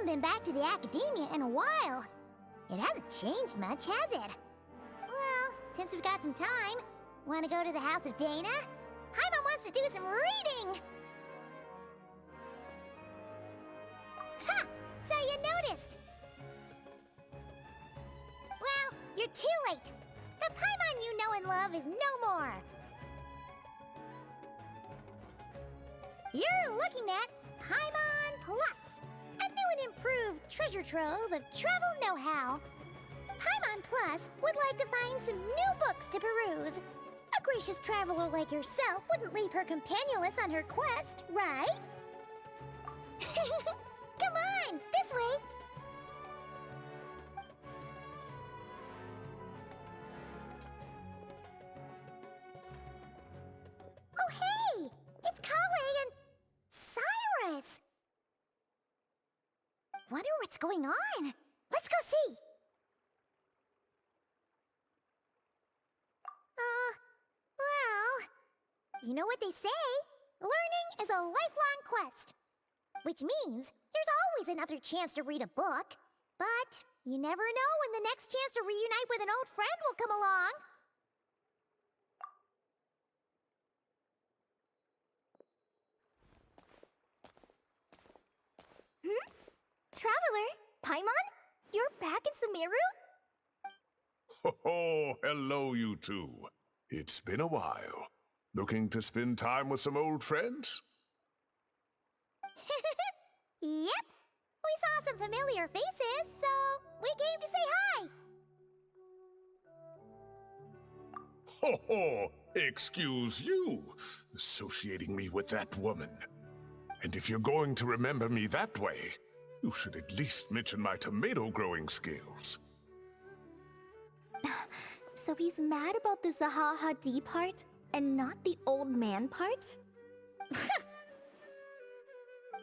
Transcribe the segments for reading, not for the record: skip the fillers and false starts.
been back to the academia in a while. It hasn't changed much, has it? Well, since we've got some time, want to go to the house of Dana? Paimon wants to do some reading! Ha! So you noticed! Well, you're too late. The Paimon you know and love is no more. You're looking at Paimon Plus, a new and improved treasure trove of travel know-how. Paimon Plus would like to find some new books to peruse. A gracious traveler like yourself wouldn't leave her companionless on her quest, right? Come on, this way! Oh hey! It's Kale and Cyrus! Wonder what's going on. Let's go see! Well, you know what they say? Learning is a lifelong quest. Which means there's always another chance to read a book. But you never know when the next chance to reunite with an old friend will come along. Traveler, Paimon? You're back in Sumeru? Ho, hello, you two. It's been a while. Looking to spend time with some old friends? Yep. We saw some familiar faces, so we came to say hi. Ho, excuse you, associating me with that woman. And if you're going to remember me that way, you should at least mention my tomato growing skills. So he's mad about the Zaha D part and not the old man part?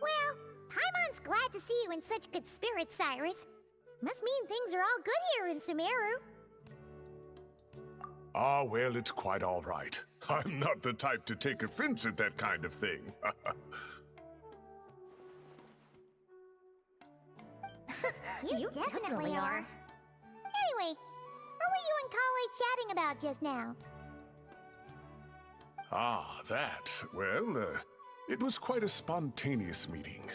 Well, Paimon's glad to see you in such good spirits, Cyrus. Must mean things are all good here in Sumeru. Ah, well, it's quite all right. I'm not the type to take offense at that kind of thing. You definitely are. Anyway, what were you and Kale chatting about just now? Ah, that. Well, it was quite a spontaneous meeting.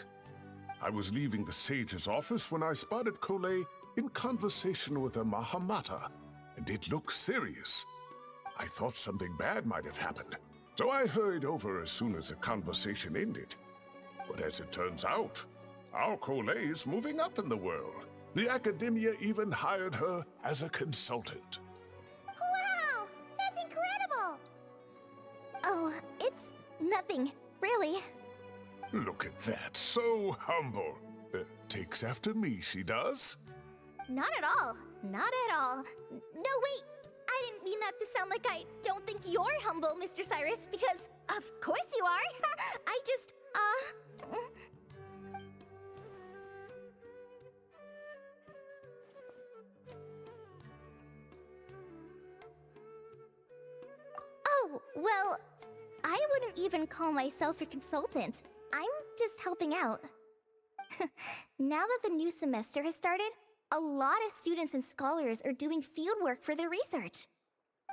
I was leaving the sage's office when I spotted Kole in conversation with a Mahamata, and it looked serious. I thought something bad might have happened, so I hurried over as soon as the conversation ended. But as it turns out, our Kole is moving up in the world. The academia even hired her as a consultant. Wow! That's incredible! Oh, it's nothing, really. Look at that, so humble. Takes after me, she does. Not at all. Not at all. No, wait. I didn't mean that to sound like I don't think you're humble, Mr. Cyrus, because of course you are. I just, Oh, well, I wouldn't even call myself a consultant. I'm just helping out. Now that the new semester has started, a lot of students and scholars are doing fieldwork for their research.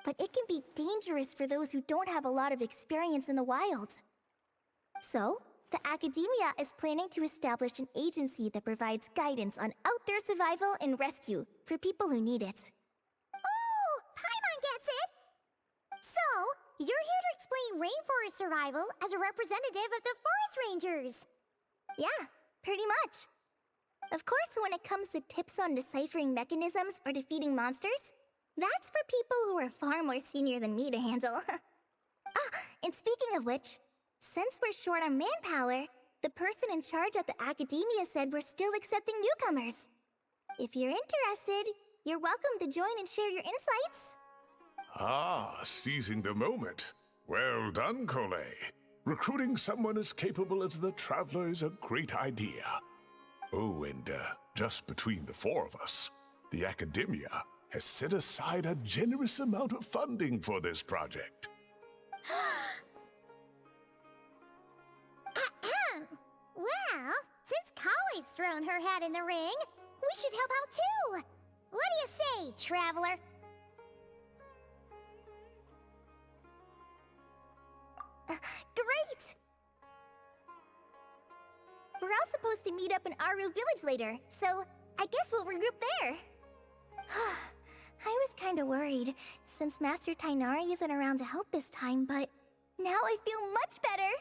But it can be dangerous for those who don't have a lot of experience in the wild. So, the academia is planning to establish an agency that provides guidance on outdoor survival and rescue for people who need it. Oh, Paimon gets it! So, you're here to explain rainforest survival as a representative of the forest rangers. Yeah, pretty much. Of course, when it comes to tips on deciphering mechanisms or defeating monsters, that's for people who are far more senior than me to handle. And speaking of which, since we're short on manpower, the person in charge at the academia said we're still accepting newcomers. If you're interested, you're welcome to join and share your insights. Ah, seizing the moment. Well done, Kole. Recruiting someone as capable as the Traveler is a great idea. Oh, and just between the four of us, the academia has set aside a generous amount of funding for this project. Well, Since Kali's thrown her hat in the ring, we should help out too. What do you say, traveler? Great! We're all supposed to meet up in Aru Village later, so I guess we'll regroup there. I was kinda worried, since Master Tainari isn't around to help this time, but now I feel much better!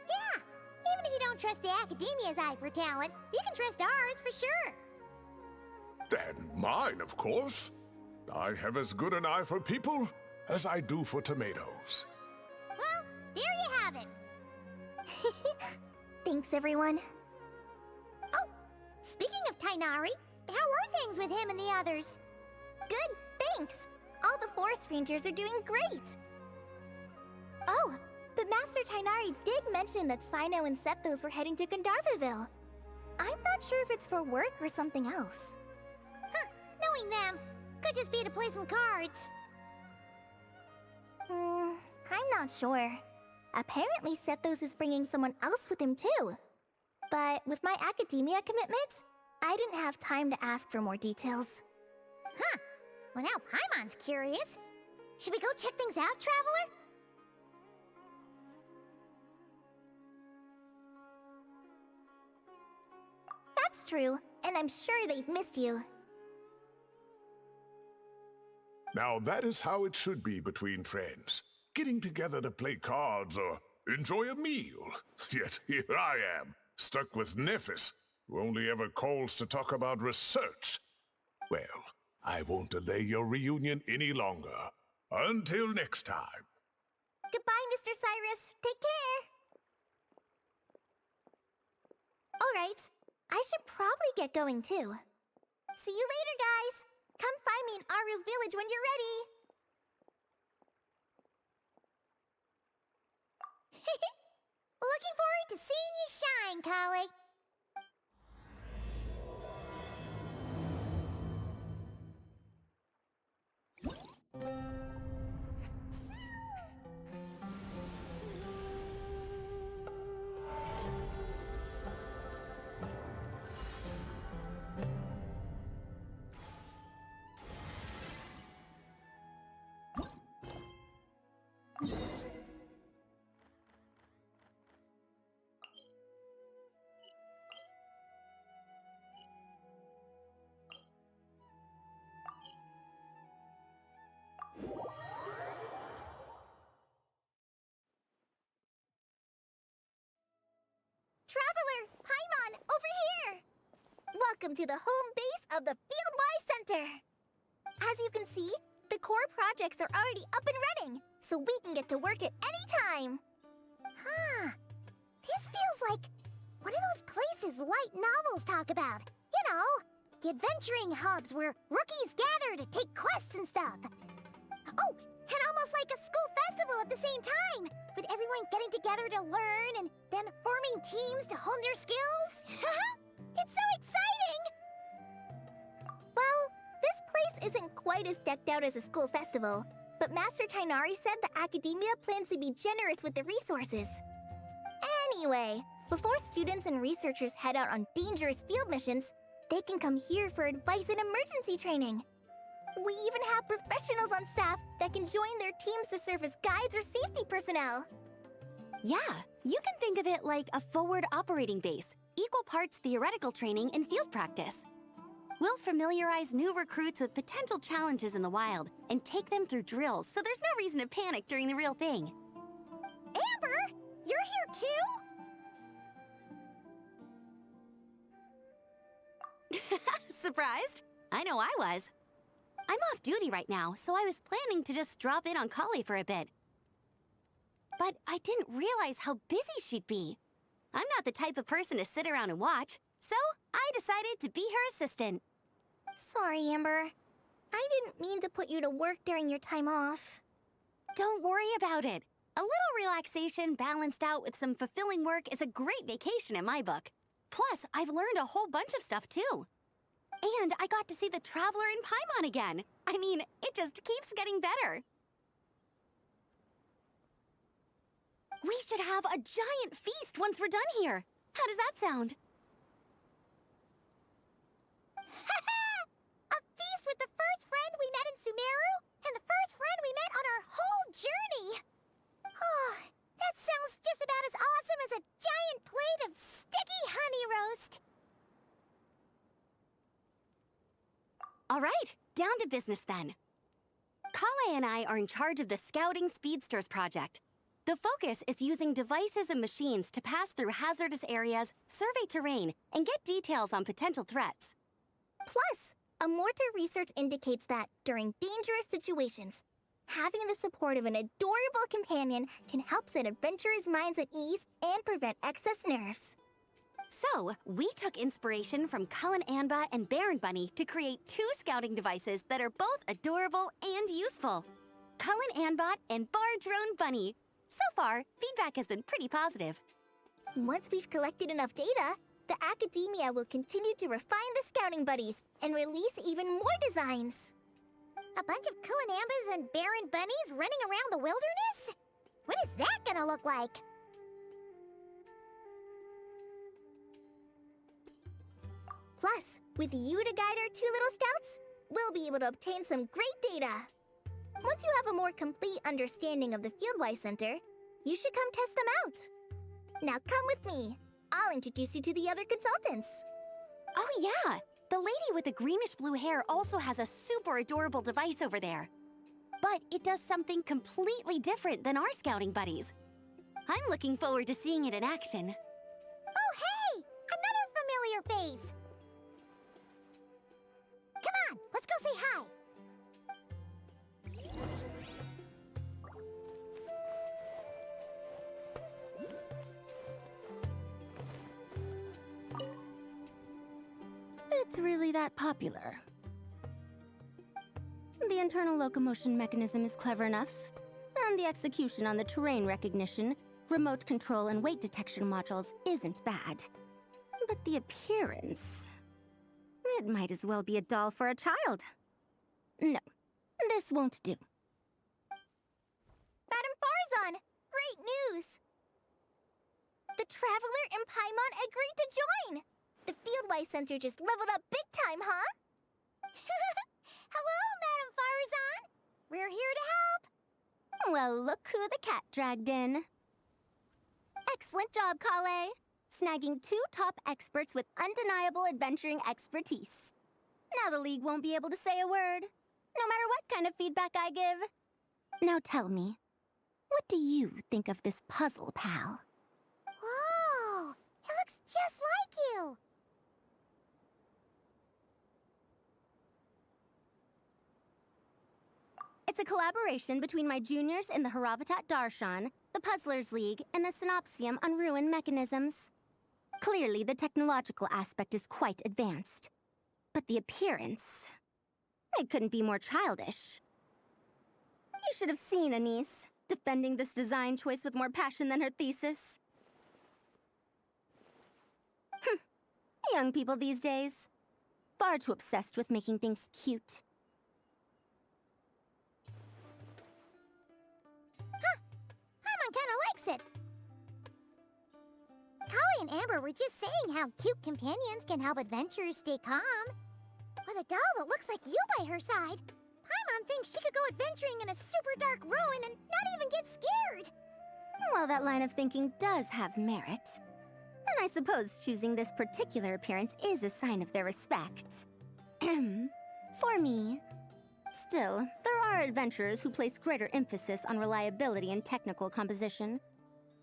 Yeah, even if you don't trust the Academia's eye for talent, you can trust ours for sure. And mine, of course. I have as good an eye for people as I do for tomatoes. Well, there you have it. Thanks, everyone. Oh, speaking of Tainari, how are things with him and the others? Good, thanks! All the forest rangers are doing great! Oh, but Master Tainari did mention that Sino and Sethos were heading to Gandharvaville. I'm not sure if it's for work or something else. Huh, knowing them, could just be to play some cards. I'm not sure. Apparently Sethos is bringing someone else with him too. But with my academia commitment, I didn't have time to ask for more details. Huh, well now Paimon's curious. Should we go check things out, traveler? That's true, and I'm sure they've missed you. Now that is how it should be between friends. Getting together to play cards or enjoy a meal. Yet here I am, stuck with Nephis, who only ever calls to talk about research. Well, I won't delay your reunion any longer. Until next time. Goodbye, Mr. Cyrus. Take care. Alright, I should probably get going too. See you later, guys. Come find me in Aru Village when you're ready. Looking forward to seeing you shine, Kali. Traveler, Paimon, over here! Welcome to the home base of the Fieldwise Center. As you can see, the core projects are already up and running, so we can get to work at any time. Huh. This feels like one of those places light novels talk about. You know, the adventuring hubs where rookies gather to take quests and stuff. Oh, and almost like a school festival at the same time, with everyone getting together to learn and then forming teams to hone their skills. It's so exciting! Well, this place isn't quite as decked out as a school festival, but Master Tainari said the Academia plans to be generous with the resources. Anyway, before students and researchers head out on dangerous field missions, they can come here for advice and emergency training. We even have professionals on staff that can join their teams to serve as guides or safety personnel. Yeah, you can think of it like a forward operating base, equal parts theoretical training and field practice. We'll familiarize new recruits with potential challenges in the wild and take them through drills so there's no reason to panic during the real thing. Amber, you're here too? Surprised? I know I was. I'm off duty right now, so I was planning to just drop in on Kali for a bit. But I didn't realize how busy she'd be. I'm not the type of person to sit around and watch, so I decided to be her assistant. Sorry, Amber. I didn't mean to put you to work during your time off. Don't worry about it. A little relaxation balanced out with some fulfilling work is a great vacation in my book. Plus, I've learned a whole bunch of stuff too. And I got to see the Traveler in Paimon again. I mean, it just keeps getting better. We should have a giant feast once we're done here. How does that sound? A feast with the first friend we met in Sumeru and the first friend we met on our whole journey. Oh, that sounds just about as awesome as a giant plate of sticky honey roast. All right, down to business then. Kale and I are in charge of the Scouting Speedsters project. The focus is using devices and machines to pass through hazardous areas, survey terrain, and get details on potential threats. Plus, a mortar research indicates that during dangerous situations, having the support of an adorable companion can help set adventurers' minds at ease and prevent excess nerves. So, we took inspiration from Cullen Anba and Baron Bunny to create 2 scouting devices that are both adorable and useful. Cullen Anbot and Bar Drone Bunny. So far, feedback has been pretty positive. Once we've collected enough data, the academia will continue to refine the scouting buddies and release even more designs. A bunch of Kulanambas and Baron Bunnies running around the wilderness? What is that gonna look like? Plus, with you to guide our 2 little scouts, we'll be able to obtain some great data. Once you have a more complete understanding of the Fieldwise Center, you should come test them out. Now come with me. I'll introduce you to the other consultants. Oh yeah, the lady with the greenish-blue hair also has a super adorable device over there. But it does something completely different than our scouting buddies. I'm looking forward to seeing it in action. Oh hey! Another familiar face! Come on, let's go say hi! It's really that popular. The internal locomotion mechanism is clever enough, and the execution on the terrain recognition, remote control, and weight detection modules isn't bad. But the appearance... it might as well be a doll for a child. No, this won't do. Madam Farzan, great news! The Traveler and Paimon agreed to join! The Fieldwise Center just leveled up big time, huh? Hello, Madam Farzan! We're here to help! Well, look who the cat dragged in. Excellent job, Kale. Snagging 2 top experts with undeniable adventuring expertise. Now the League won't be able to say a word, no matter what kind of feedback I give. Now tell me, what do you think of this puzzle, pal? Whoa! It looks just like you! It's a collaboration between my juniors in the Haravatat Darshan, the Puzzlers League, and the Synopsium on Ruin Mechanisms. Clearly, the technological aspect is quite advanced. But the appearance... it couldn't be more childish. You should have seen Anise, defending this design choice with more passion than her thesis. Young people these days. Far too obsessed with making things cute. Paimon kinda likes it. Kali and Amber were just saying how cute companions can help adventurers stay calm. With a doll that looks like you by her side, Paimon thinks she could go adventuring in a super dark ruin and not even get scared. Well, that line of thinking does have merit. And I suppose choosing this particular appearance is a sign of their respect. For me. Still, there are adventurers who place greater emphasis on reliability and technical composition.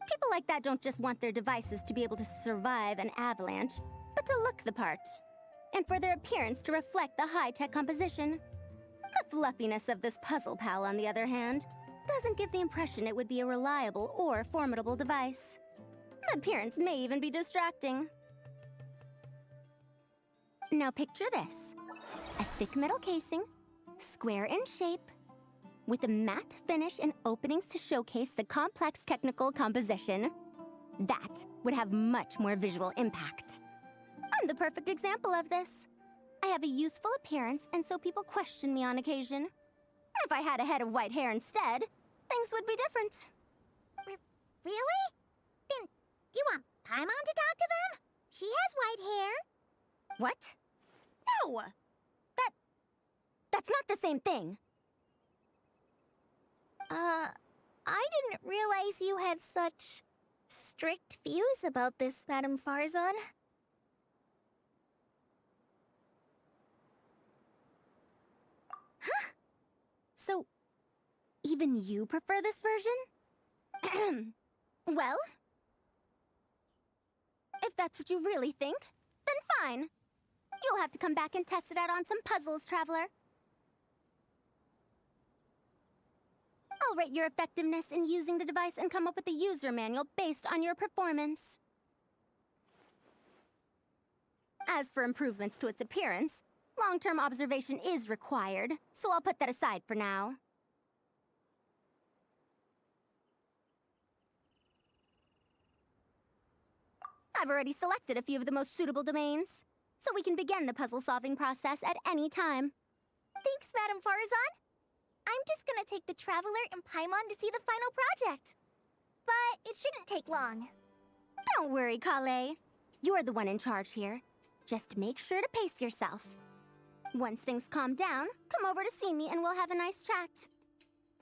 People like that don't just want their devices to be able to survive an avalanche, but to look the part. And for their appearance to reflect the high-tech composition. The fluffiness of this puzzle pal, on the other hand, doesn't give the impression it would be a reliable or formidable device. The appearance may even be distracting. Now picture this. A thick metal casing, square in shape, with a matte finish and openings to showcase the complex technical composition. That would have much more visual impact. I'm the perfect example of this. I have a youthful appearance, and so people question me on occasion. If I had a head of white hair instead, things would be different. Really? Then, do you want Paimon to talk to them? She has white hair. What? No! That's not the same thing. I didn't realize you had such strict views about this, Madame Farzan. Huh? So, even you prefer this version? Well, if that's what you really think, then fine. You'll have to come back and test it out on some puzzles, Traveler. I'll rate your effectiveness in using the device and come up with a user manual based on your performance. As for improvements to its appearance, long-term observation is required, so I'll put that aside for now. I've already selected a few of the most suitable domains, so we can begin the puzzle-solving process at any time. Thanks, Madame Farzan. I'm just gonna take the Traveler and Paimon to see the final project. But it shouldn't take long. Don't worry, Kale. You're the one in charge here. Just make sure to pace yourself. Once things calm down, come over to see me and we'll have a nice chat.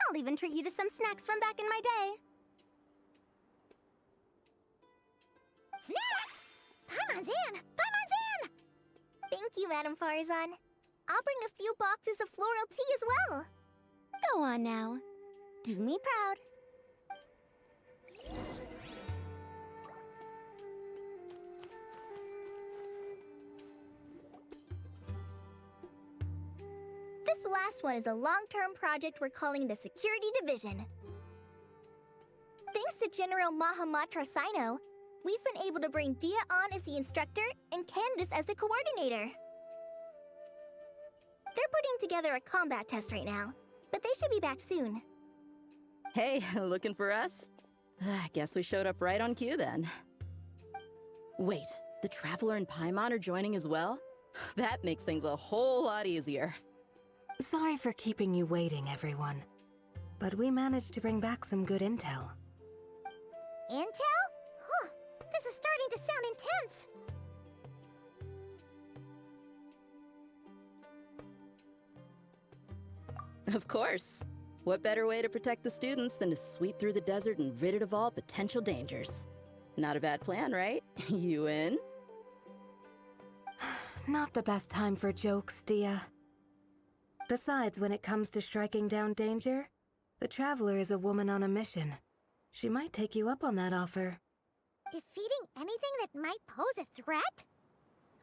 I'll even treat you to some snacks from back in my day. Snacks! Paimon's in! Paimon's in! Thank you, Madame Farzan. I'll bring a few boxes of floral tea as well. Go on now. Do me proud. This last one is a long-term project we're calling the Security Division. Thanks to General Mahamatra Sino, we've been able to bring Dia on as the instructor and Candace as the coordinator. They're putting together a combat test right now, but they should be back soon. Hey, looking for us? I guess we showed up right on cue then. Wait, the Traveler and Paimon are joining as well? That makes things a whole lot easier. Sorry for keeping you waiting, everyone. But we managed to bring back some good intel. Intel? Huh. This is starting to sound intense. Of course. What better way to protect the students than to sweep through the desert and rid it of all potential dangers? Not a bad plan, right? You in? Not the best time for jokes, Dia. Besides, when it comes to striking down danger, the Traveler is a woman on a mission. She might take you up on that offer. Defeating anything that might pose a threat?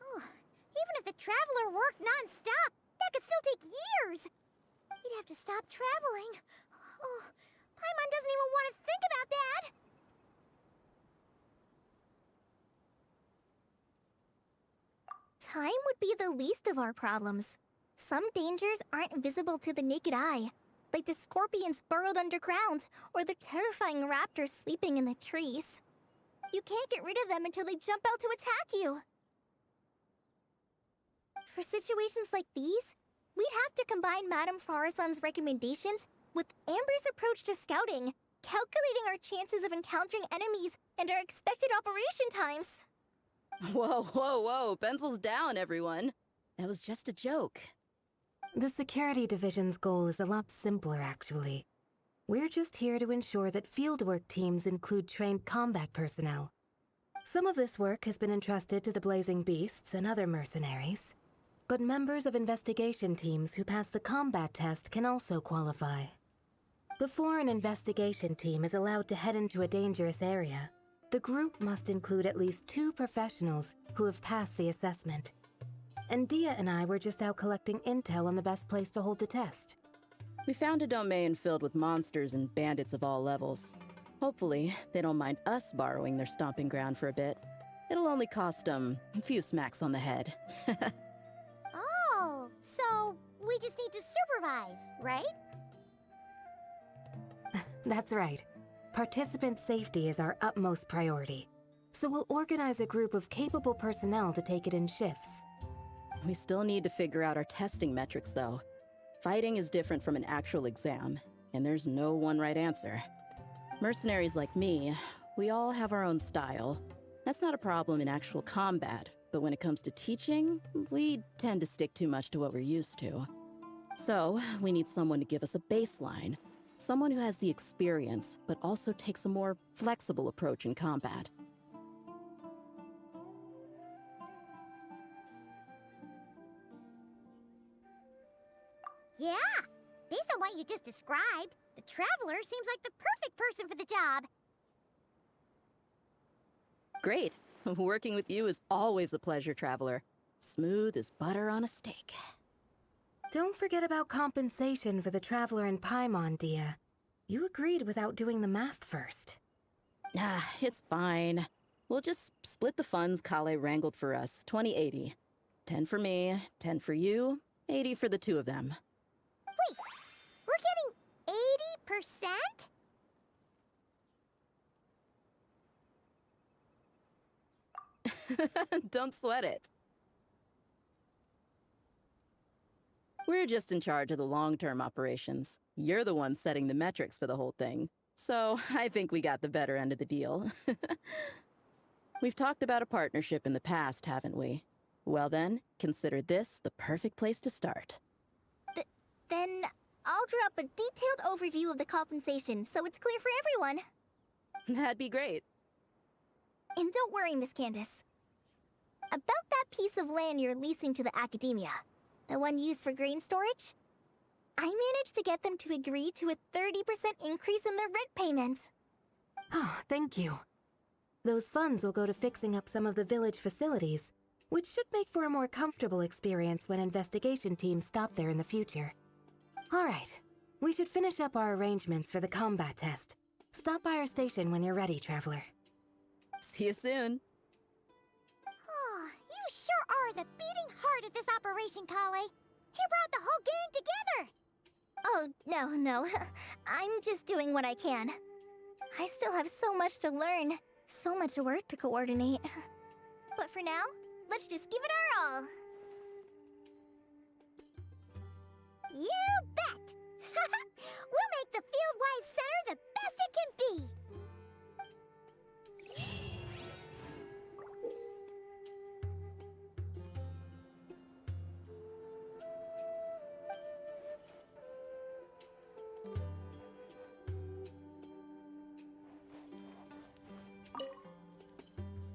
Oh, even if the Traveler worked non-stop, that could still take years. You'd have to stop traveling. Oh, Paimon doesn't even want to think about that. Time would be the least of our problems. Some dangers aren't visible to the naked eye, like the scorpions burrowed underground, or the terrifying raptors sleeping in the trees. You can't get rid of them until they jump out to attack you. For situations like these, we'd have to combine Madame Farzan's recommendations with Amber's approach to scouting, calculating our chances of encountering enemies and our expected operation times. Whoa, whoa, whoa, pencils down, everyone. That was just a joke. The Security Division's goal is a lot simpler, actually. We're just here to ensure that fieldwork teams include trained combat personnel. Some of this work has been entrusted to the Blazing Beasts and other mercenaries, but members of investigation teams who pass the combat test can also qualify. Before an investigation team is allowed to head into a dangerous area, the group must include at least 2 professionals who have passed the assessment. And Dia and I were just out collecting intel on the best place to hold the test. We found a domain filled with monsters and bandits of all levels. Hopefully, they don't mind us borrowing their stomping ground for a bit. It'll only cost them a few smacks on the head. Oh, so we just need to supervise, right? That's right. Participant safety is our utmost priority. So we'll organize a group of capable personnel to take it in shifts. We still need to figure out our testing metrics, though. Fighting is different from an actual exam, and there's no one right answer. Mercenaries like me, We all have our own style. That's not a problem in actual combat, but when it comes to teaching, we tend to stick too much to what we're used to. So, we need someone to give us a baseline. Someone who has the experience, but also takes a more flexible approach in combat. Yeah, based on what you just described, the Traveler seems like the perfect person for the job. Great. Working with you is always a pleasure, Traveler. Smooth as butter on a steak. Don't forget about compensation for the Traveler in Paimon, Dia. You agreed without doing the math first. Ah, it's fine. We'll just split the funds Kale wrangled for us, 20-80. 10 for me, 10 for you, 80 for the two of them. Wait, we're getting 80%? Don't sweat it. We're just in charge of the long-term operations. You're the one setting the metrics for the whole thing. So I think we got the better end of the deal. We've talked about a partnership in the past, haven't we? Well then, consider this the perfect place to start. Then I'll draw up a detailed overview of the compensation so it's clear for everyone. That'd be great. And don't worry, Miss Candace. About that piece of land you're leasing to the academia, the one used for grain storage, I managed to get them to agree to a 30% increase in their rent payments. Oh, thank you. Those funds will go to fixing up some of the village facilities, which should make for a more comfortable experience when investigation teams stop there in the future. All right, we should finish up our arrangements for the combat test. Stop by our station when you're ready, Traveler. See you soon. Oh, you sure are the beating heart of this operation, Kale. You brought the whole gang together. Oh, no. I'm just doing what I can. I still have so much to learn, so much work to coordinate. But for now, let's just give it our all. You bet! We'll make the Fieldwise Center the best it can be!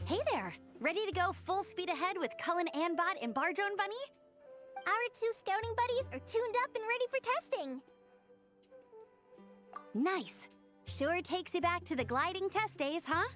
Hey there! Ready to go full speed ahead with Cullen Anbot and Bardrone Bunny? Our two scouting buddies are tuned up and ready for testing. Nice! Sure takes you back to the gliding test days, huh?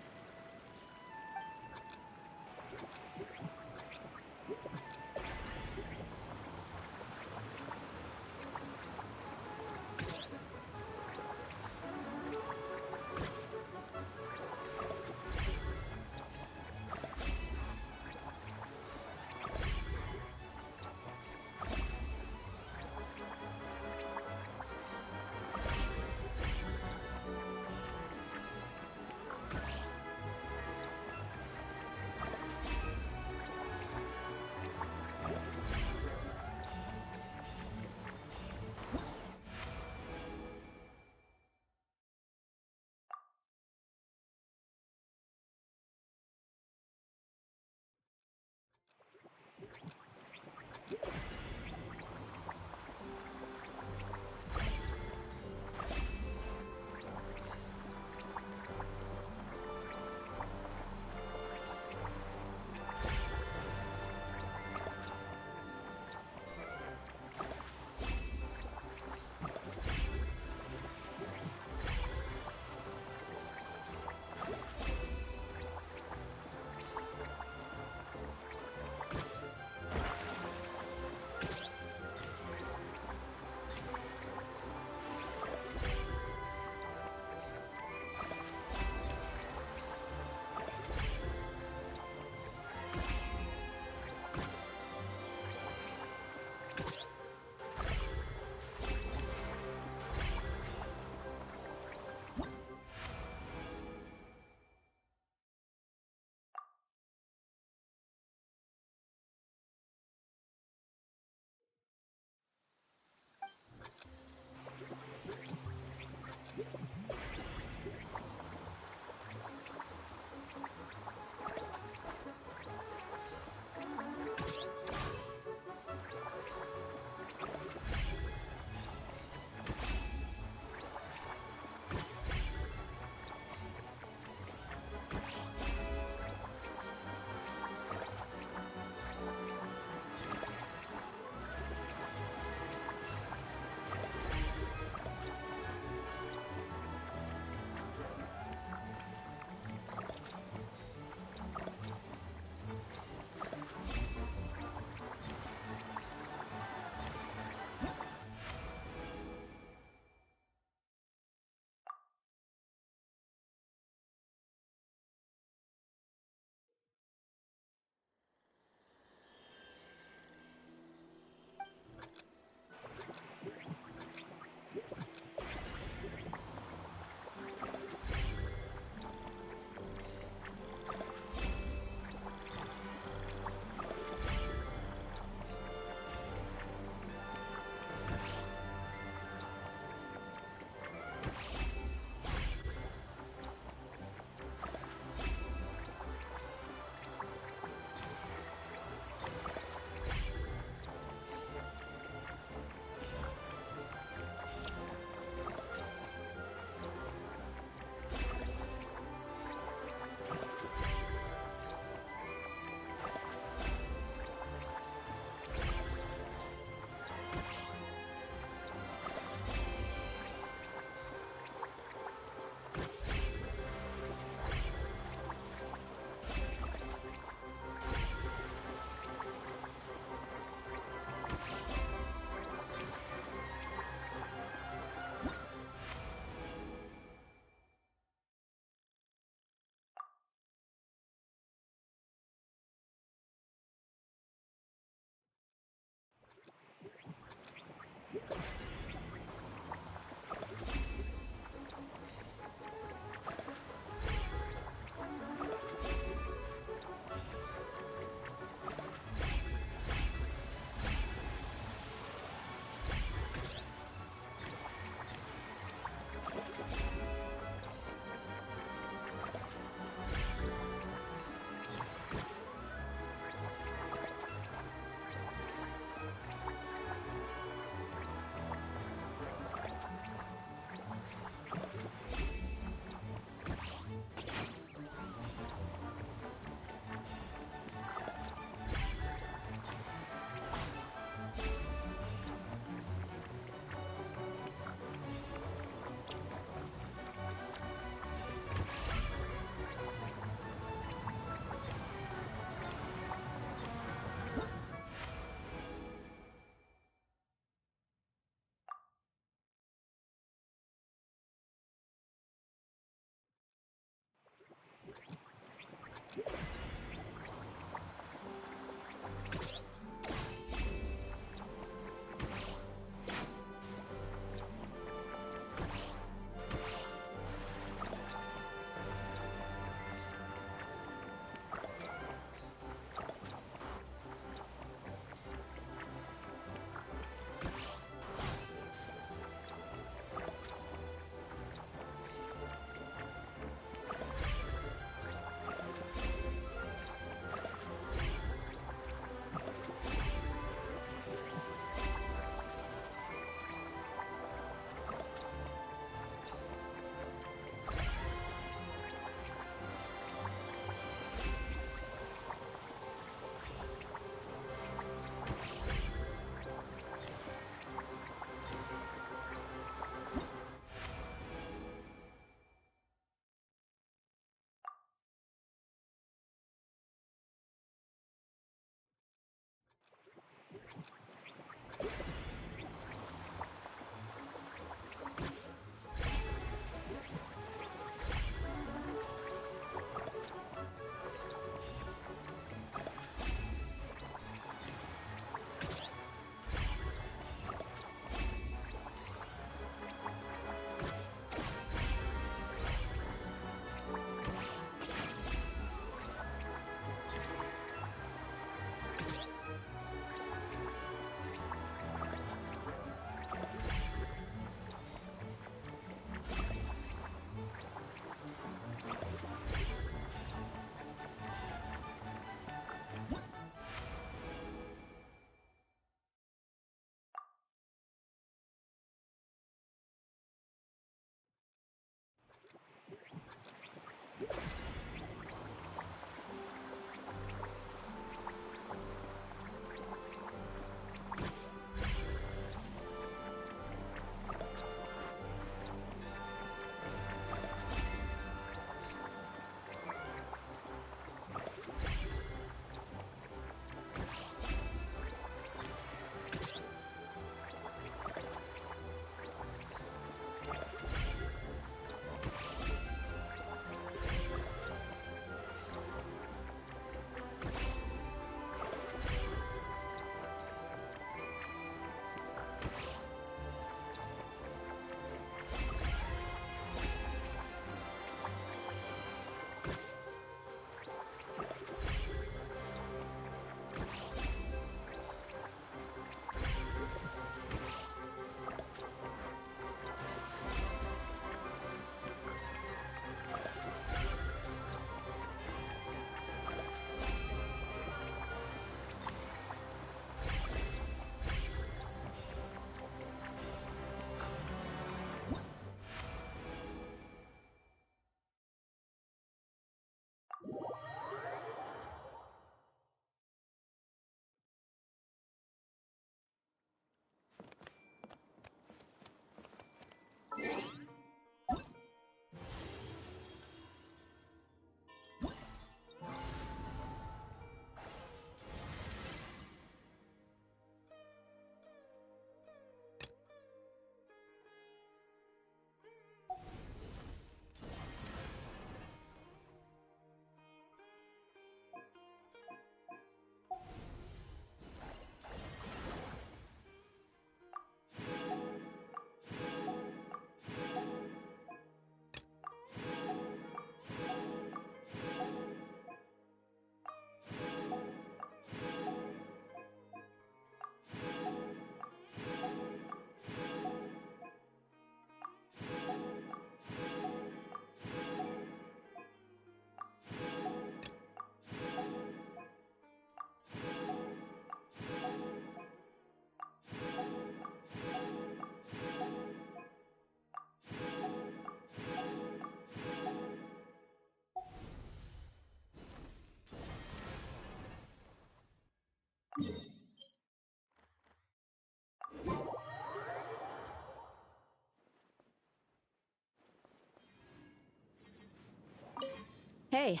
Hey,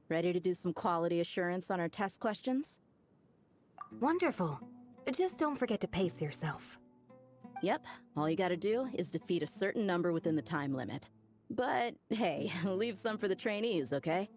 ready to do some quality assurance on our test questions? Wonderful. Just don't forget to pace yourself. Yep, all you gotta do is defeat a certain number within the time limit. But hey, leave some for the trainees, okay?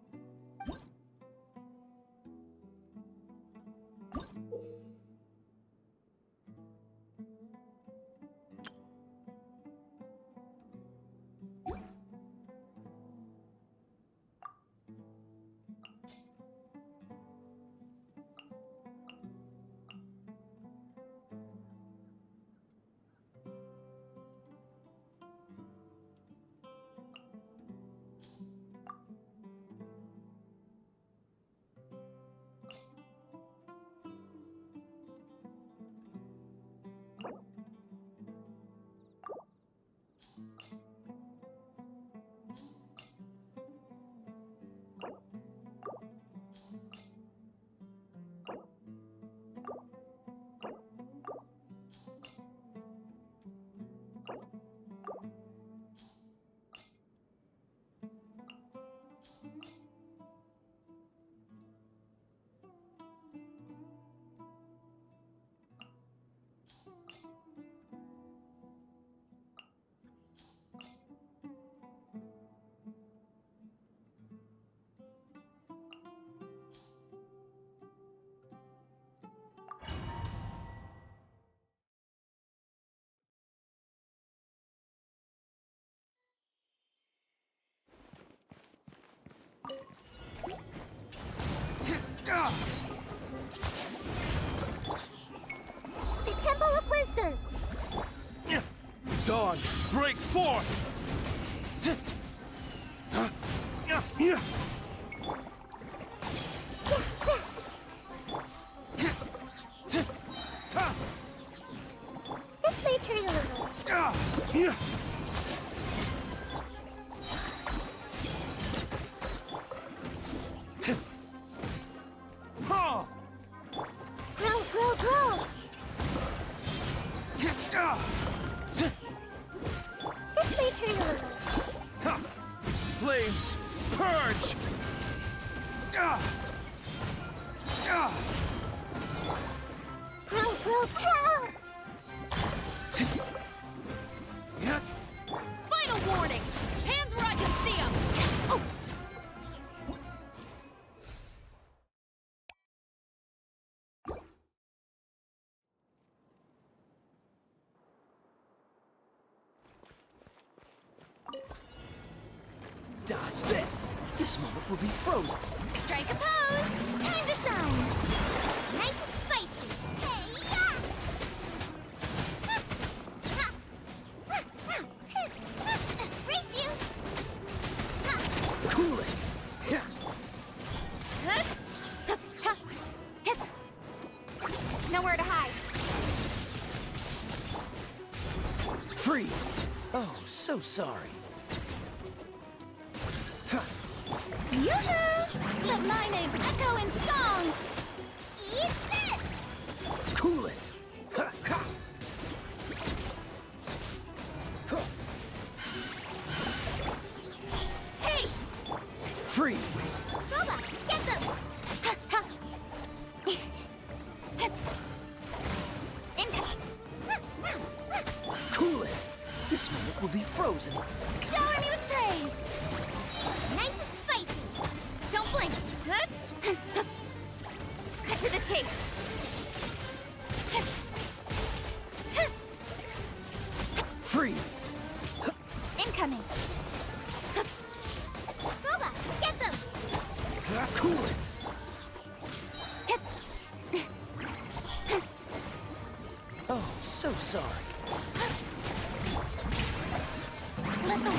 The Temple of Wisdom! Dawn, break forth! This may hurt a little. Grow, grow, grow! This may hurt a little. Flames, purge! Grow, grow, grow! Final warning! Hands where I can see them! Oh! Dodge this! This moment will be frozen! Strike a pose! Time to shine! Nice and spicy! Hey-ya! Race you! Cool it! Nowhere to hide. Freeze! Oh, so sorry. Yoo-hoo! Let my name echo in song! Eat this! Cool it! Ha, ha. Hey! Freeze! Boba, get them! Cool it! This moment will be frozen! Shower me with praise! Nice and spicy! Don't blink! Cut to the chase! Freeze! Incoming! Boba, get them! Cool it! Oh, so sorry. Let the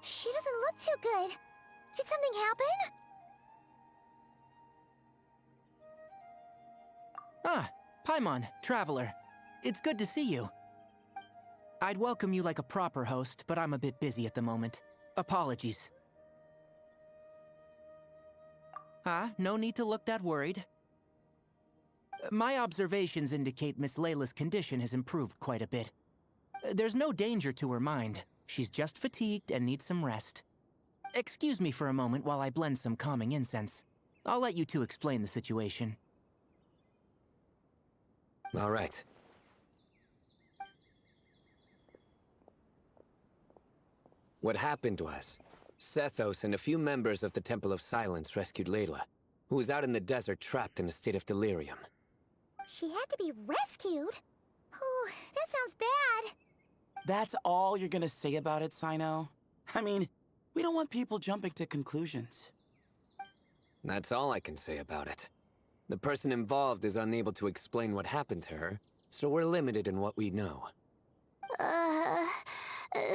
She doesn't look too good. Did something happen? Ah, Paimon, Traveler. It's good to see you. I'd welcome you like a proper host, but I'm a bit busy at the moment. Apologies. Ah, no need to look that worried. My observations indicate Miss Layla's condition has improved quite a bit. There's no danger to her mind. She's just fatigued and needs some rest. Excuse me for a moment while I blend some calming incense. I'll let you two explain the situation. All right. What happened was, Sethos and a few members of the Temple of Silence rescued Layla, who was out in the desert trapped in a state of delirium. She had to be rescued? Oh, that sounds bad. That's all you're gonna say about it, Sino? I mean, we don't want people jumping to conclusions. That's all I can say about it. The person involved is unable to explain what happened to her, so we're limited in what we know.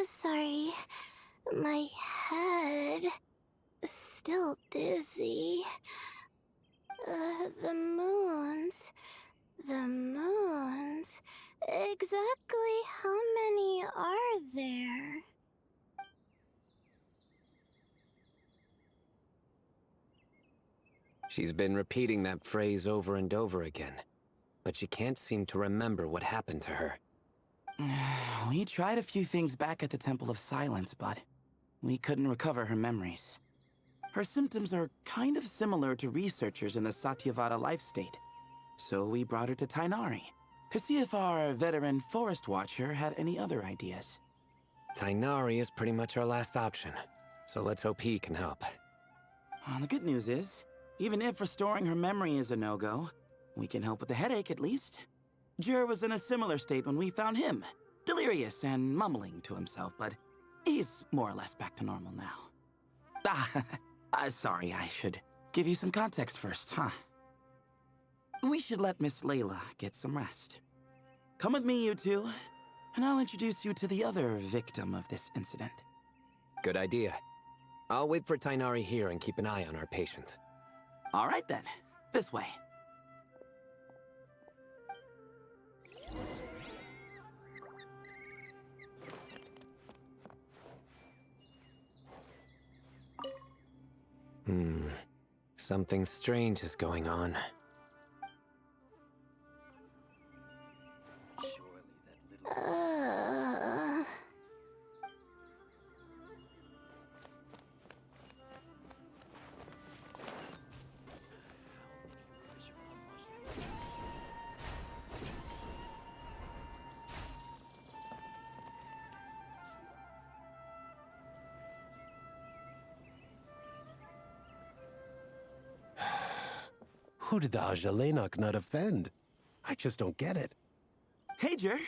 Sorry. My head... still dizzy. The moons... Exactly how many are there? She's been repeating that phrase over and over again, but she can't seem to remember what happened to her. We tried a few things back at the Temple of Silence, but we couldn't recover her memories. Her symptoms are kind of similar to researchers in the Satyavada life state, so we brought her to Tainari to see if our veteran forest watcher had any other ideas. Tainari is pretty much our last option, so let's hope he can help. The good news is, even if restoring her memory is a no-go, we can help with the headache at least. Jur was in a similar state when we found him, delirious and mumbling to himself, but he's more or less back to normal now. Sorry, I should give you some context first, huh? We should let Miss Layla get some rest. Come with me, you two, and I'll introduce you to the other victim of this incident. Good idea. I'll wait for Tainari here and keep an eye on our patient. All right then, this way. Something strange is going on. Who did the Ajalenok not offend? I just don't get it. Hey, Jur.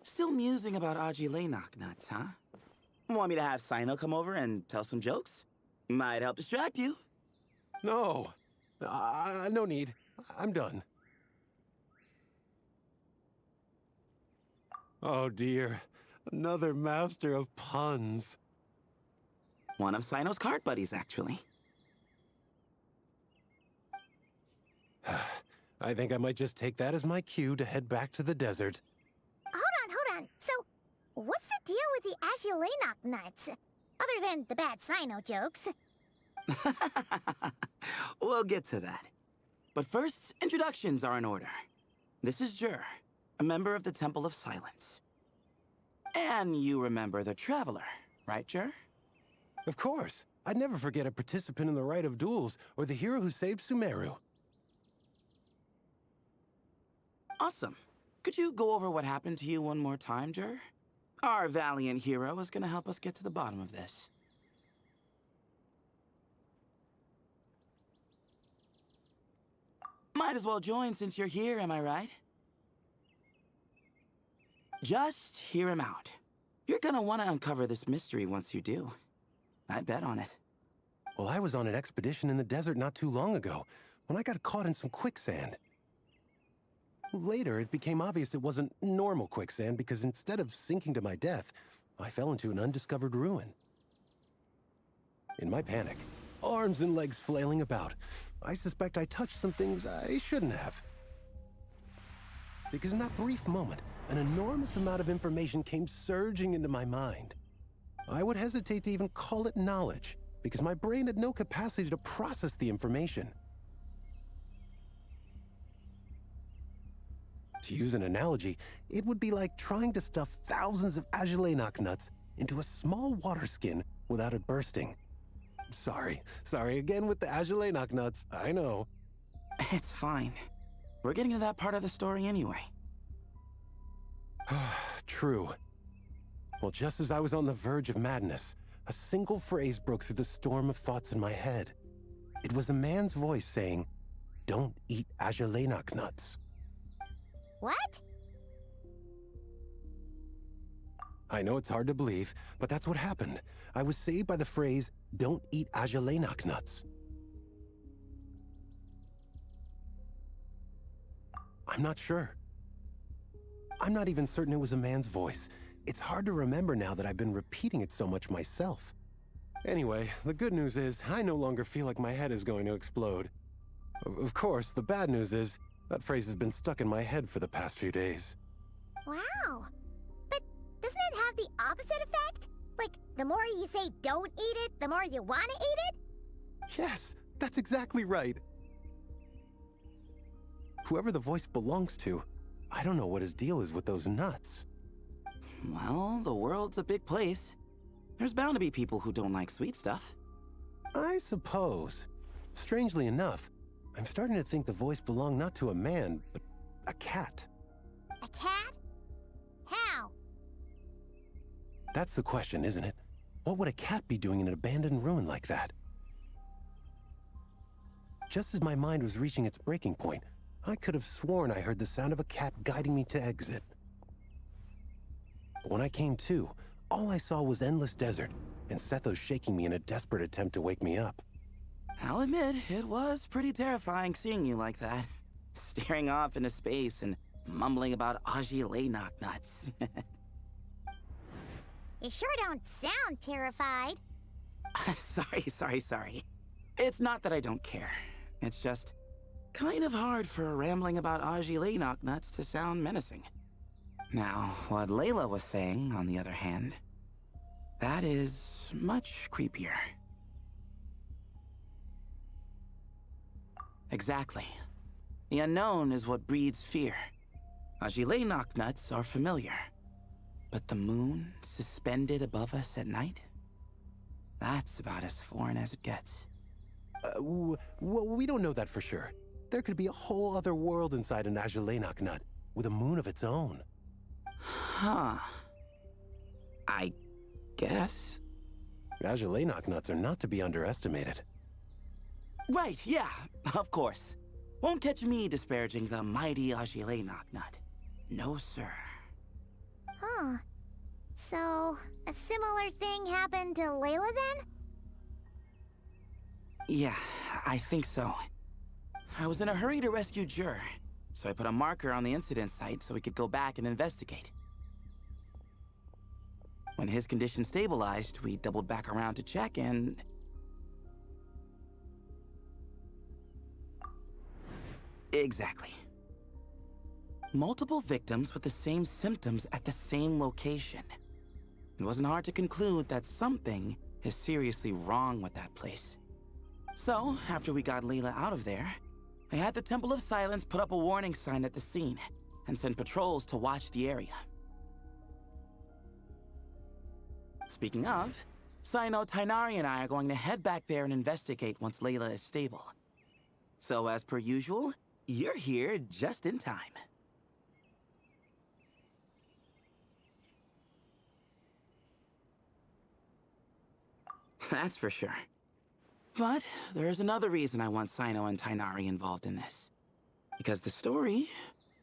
Still musing about Aji Laynok nuts, huh? Want me to have Sino come over and tell some jokes? Might help distract you. No. No need. I'm done. Oh dear. Another master of puns. One of Sino's card buddies, actually. I think I might just take that as my cue to head back to the desert. Hold on. So, what's the deal with the Ashilenok nuts? Other than the bad Sino jokes. We'll get to that. But first, introductions are in order. This is Jur, a member of the Temple of Silence. And you remember the Traveler, right, Jur? Of course. I'd never forget a participant in the Rite of Duels or the hero who saved Sumeru. Awesome. Could you go over what happened to you one more time, Jur? Our valiant hero is gonna help us get to the bottom of this. Might as well join since you're here, am I right? Just hear him out. You're gonna want to uncover this mystery once you do. I'd bet on it. Well, I was on an expedition in the desert not too long ago, when I got caught in some quicksand. Later, it became obvious it wasn't normal quicksand because instead of sinking to my death, I fell into an undiscovered ruin. In my panic, arms and legs flailing about, I suspect I touched some things I shouldn't have. Because in that brief moment, an enormous amount of information came surging into my mind. I would hesitate to even call it knowledge, because my brain had no capacity to process the information. To use an analogy, it would be like trying to stuff thousands of Agelenok nuts into a small water skin without it bursting. Sorry again with the Agelenok nuts, I know. It's fine. We're getting to that part of the story anyway. True. Well, just as I was on the verge of madness, a single phrase broke through the storm of thoughts in my head. It was a man's voice saying, "Don't eat Agelenok nuts." What? I know it's hard to believe, but that's what happened. I was saved by the phrase, "Don't eat Agelenok nuts." I'm not sure. I'm not even certain it was a man's voice. It's hard to remember now that I've been repeating it so much myself. Anyway, the good news is I no longer feel like my head is going to explode. Of course, the bad news is that phrase has been stuck in my head for the past few days. Wow. But doesn't it have the opposite effect? Like, the more you say don't eat it, the more you want to eat it? Yes, that's exactly right. Whoever the voice belongs to, I don't know what his deal is with those nuts. Well, the world's a big place. There's bound to be people who don't like sweet stuff. I suppose. Strangely enough, I'm starting to think the voice belonged not to a man, but a cat. A cat? How? That's the question, isn't it? What would a cat be doing in an abandoned ruin like that? Just as my mind was reaching its breaking point, I could have sworn I heard the sound of a cat guiding me to exit. But when I came to, all I saw was endless desert, and Sethos shaking me in a desperate attempt to wake me up. I'll admit, it was pretty terrifying seeing you like that. Staring off into space and mumbling about Agelenok nuts. You sure don't sound terrified. Sorry. It's not that I don't care. It's just kind of hard for rambling about Agelenok nuts to sound menacing. Now, what Layla was saying, on the other hand, that is much creepier. Exactly. The unknown is what breeds fear. Agelenok nuts are familiar. But the moon suspended above us at night? That's about as foreign as it gets. Well, we don't know that for sure. There could be a whole other world inside an Agelenok nut, with a moon of its own. Huh. I guess. Agelenok nuts are not to be underestimated. Right, yeah, of course. Won't catch me disparaging the mighty Agelenok nut. No, sir. Huh. So, a similar thing happened to Layla then? Yeah, I think so. I was in a hurry to rescue Jur, so I put a marker on the incident site so we could go back and investigate. When his condition stabilized, we doubled back around to check and... Exactly. Multiple victims with the same symptoms at the same location. It wasn't hard to conclude that something is seriously wrong with that place. So, after we got Layla out of there, I had the Temple of Silence put up a warning sign at the scene and send patrols to watch the area. Speaking of, Sino, Tainari, and I are going to head back there and investigate once Layla is stable. So, as per usual, you're here just in time. That's for sure. But there's another reason I want Sino and Tainari involved in this. Because the story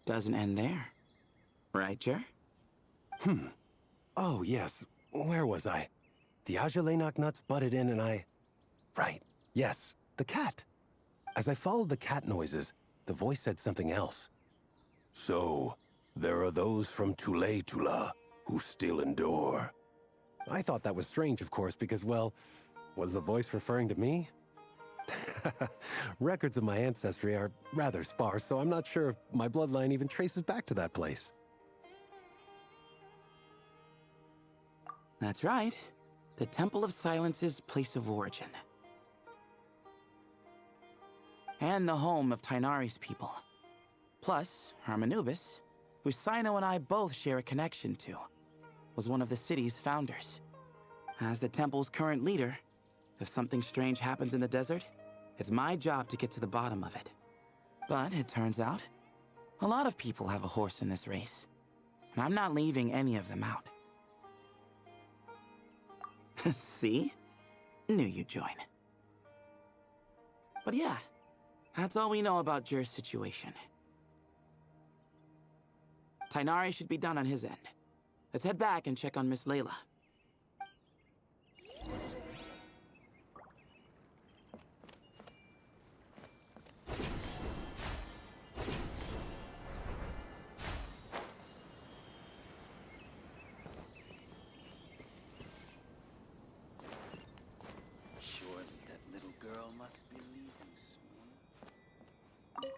doesn't end there. Right, Jer? Oh, yes. Where was I? The Agelenok nuts butted in and I... Right. Yes. The cat. As I followed the cat noises, the voice said something else. So, there are those from Tula who still endure. I thought that was strange, of course, because, well, Was the voice referring to me? Records of my ancestry are rather sparse, so I'm not sure if my bloodline even traces back to that place. That's right. The Temple of Silence's place of origin. And the home of Tighnari's people. Plus, Hermanubis, who Sino and I both share a connection to, was one of the city's founders. As the temple's current leader, if something strange happens in the desert, it's my job to get to the bottom of it. But it turns out, a lot of people have a horse in this race, and I'm not leaving any of them out. See? Knew you'd join. But yeah, that's all we know about Jer's situation. Tighnari should be done on his end. Let's head back and check on Miss Layla. Surely that little girl must be leaving soon.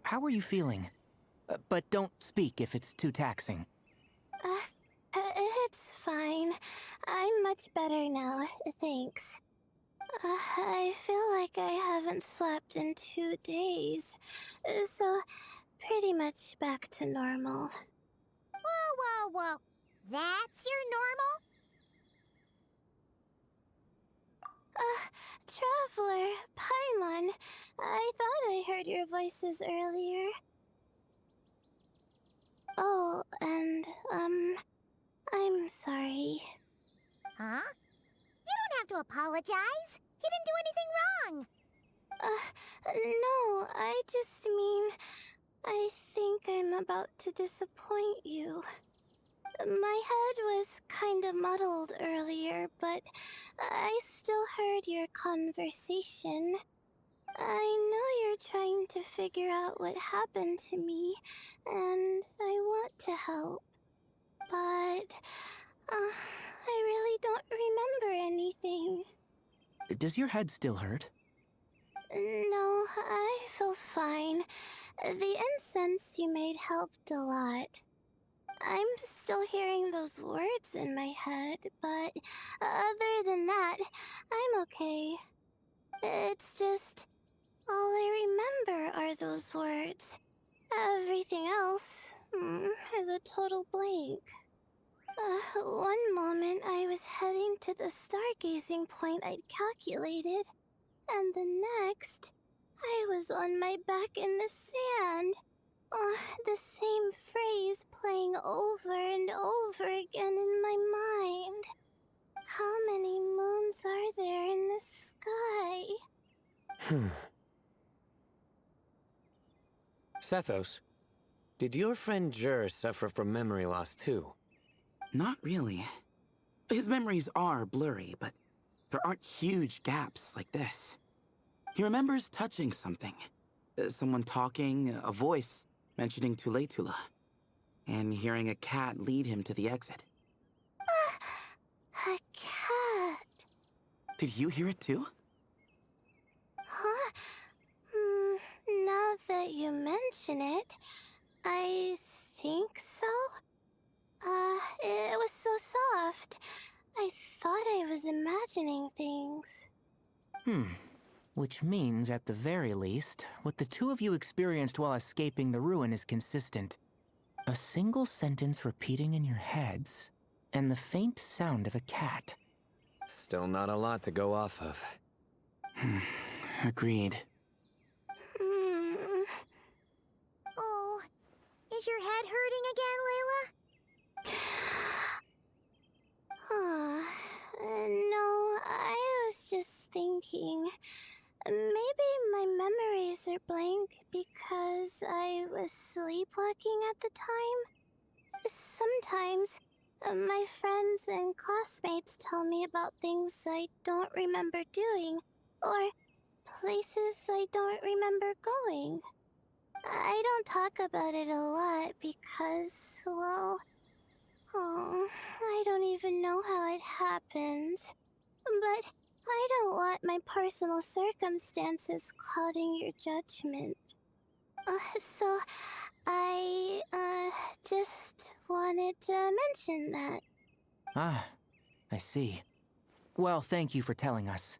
How are you feeling? But don't speak if it's too taxing. It's fine. I'm much better now, thanks. I feel like I haven't slept in 2 days, so pretty much back to normal. Whoa, whoa, whoa. That's your normal? Traveler, Paimon, I thought I heard your voices earlier. Oh, and, I'm sorry. Huh? You don't have to apologize. He didn't do anything wrong. No, I just mean, I think I'm about to disappoint you. My head was kinda muddled earlier, but I still heard your conversation. I know you're trying to figure out what happened to me, and I want to help. But, I really don't remember anything. Does your head still hurt? No, I feel fine. The incense you made helped a lot. I'm still hearing those words in my head, but other than that, I'm okay. It's just, all I remember are those words. Everything else is a total blank. One moment I was heading to the stargazing point I'd calculated, and the next, I was on my back in the sand. The same phrase playing over and over again in my mind. How many moons are there in the sky? Sethos, did your friend Jer suffer from memory loss too? Not really. His memories are blurry, but there aren't huge gaps like this. He remembers touching something. Someone talking, a voice mentioning Tuletula, and hearing a cat lead him to the exit. A cat. Did you hear it too? Huh? Now that you mention it, I think so. It was so soft. I thought I was imagining things. Which means, at the very least, what the two of you experienced while escaping the ruin is consistent. A single sentence repeating in your heads, and the faint sound of a cat. Still not a lot to go off of. Agreed. Oh, is your head hurting again, Layla? No, I was just thinking. Maybe my memories are blank because I was sleepwalking at the time. Sometimes, my friends and classmates tell me about things I don't remember doing, or places I don't remember going. I don't talk about it a lot because, well, I don't even know how it happened. happened. But I don't want my personal circumstances clouding your judgment. So I, just wanted to mention that. Ah, I see. Well, thank you for telling us.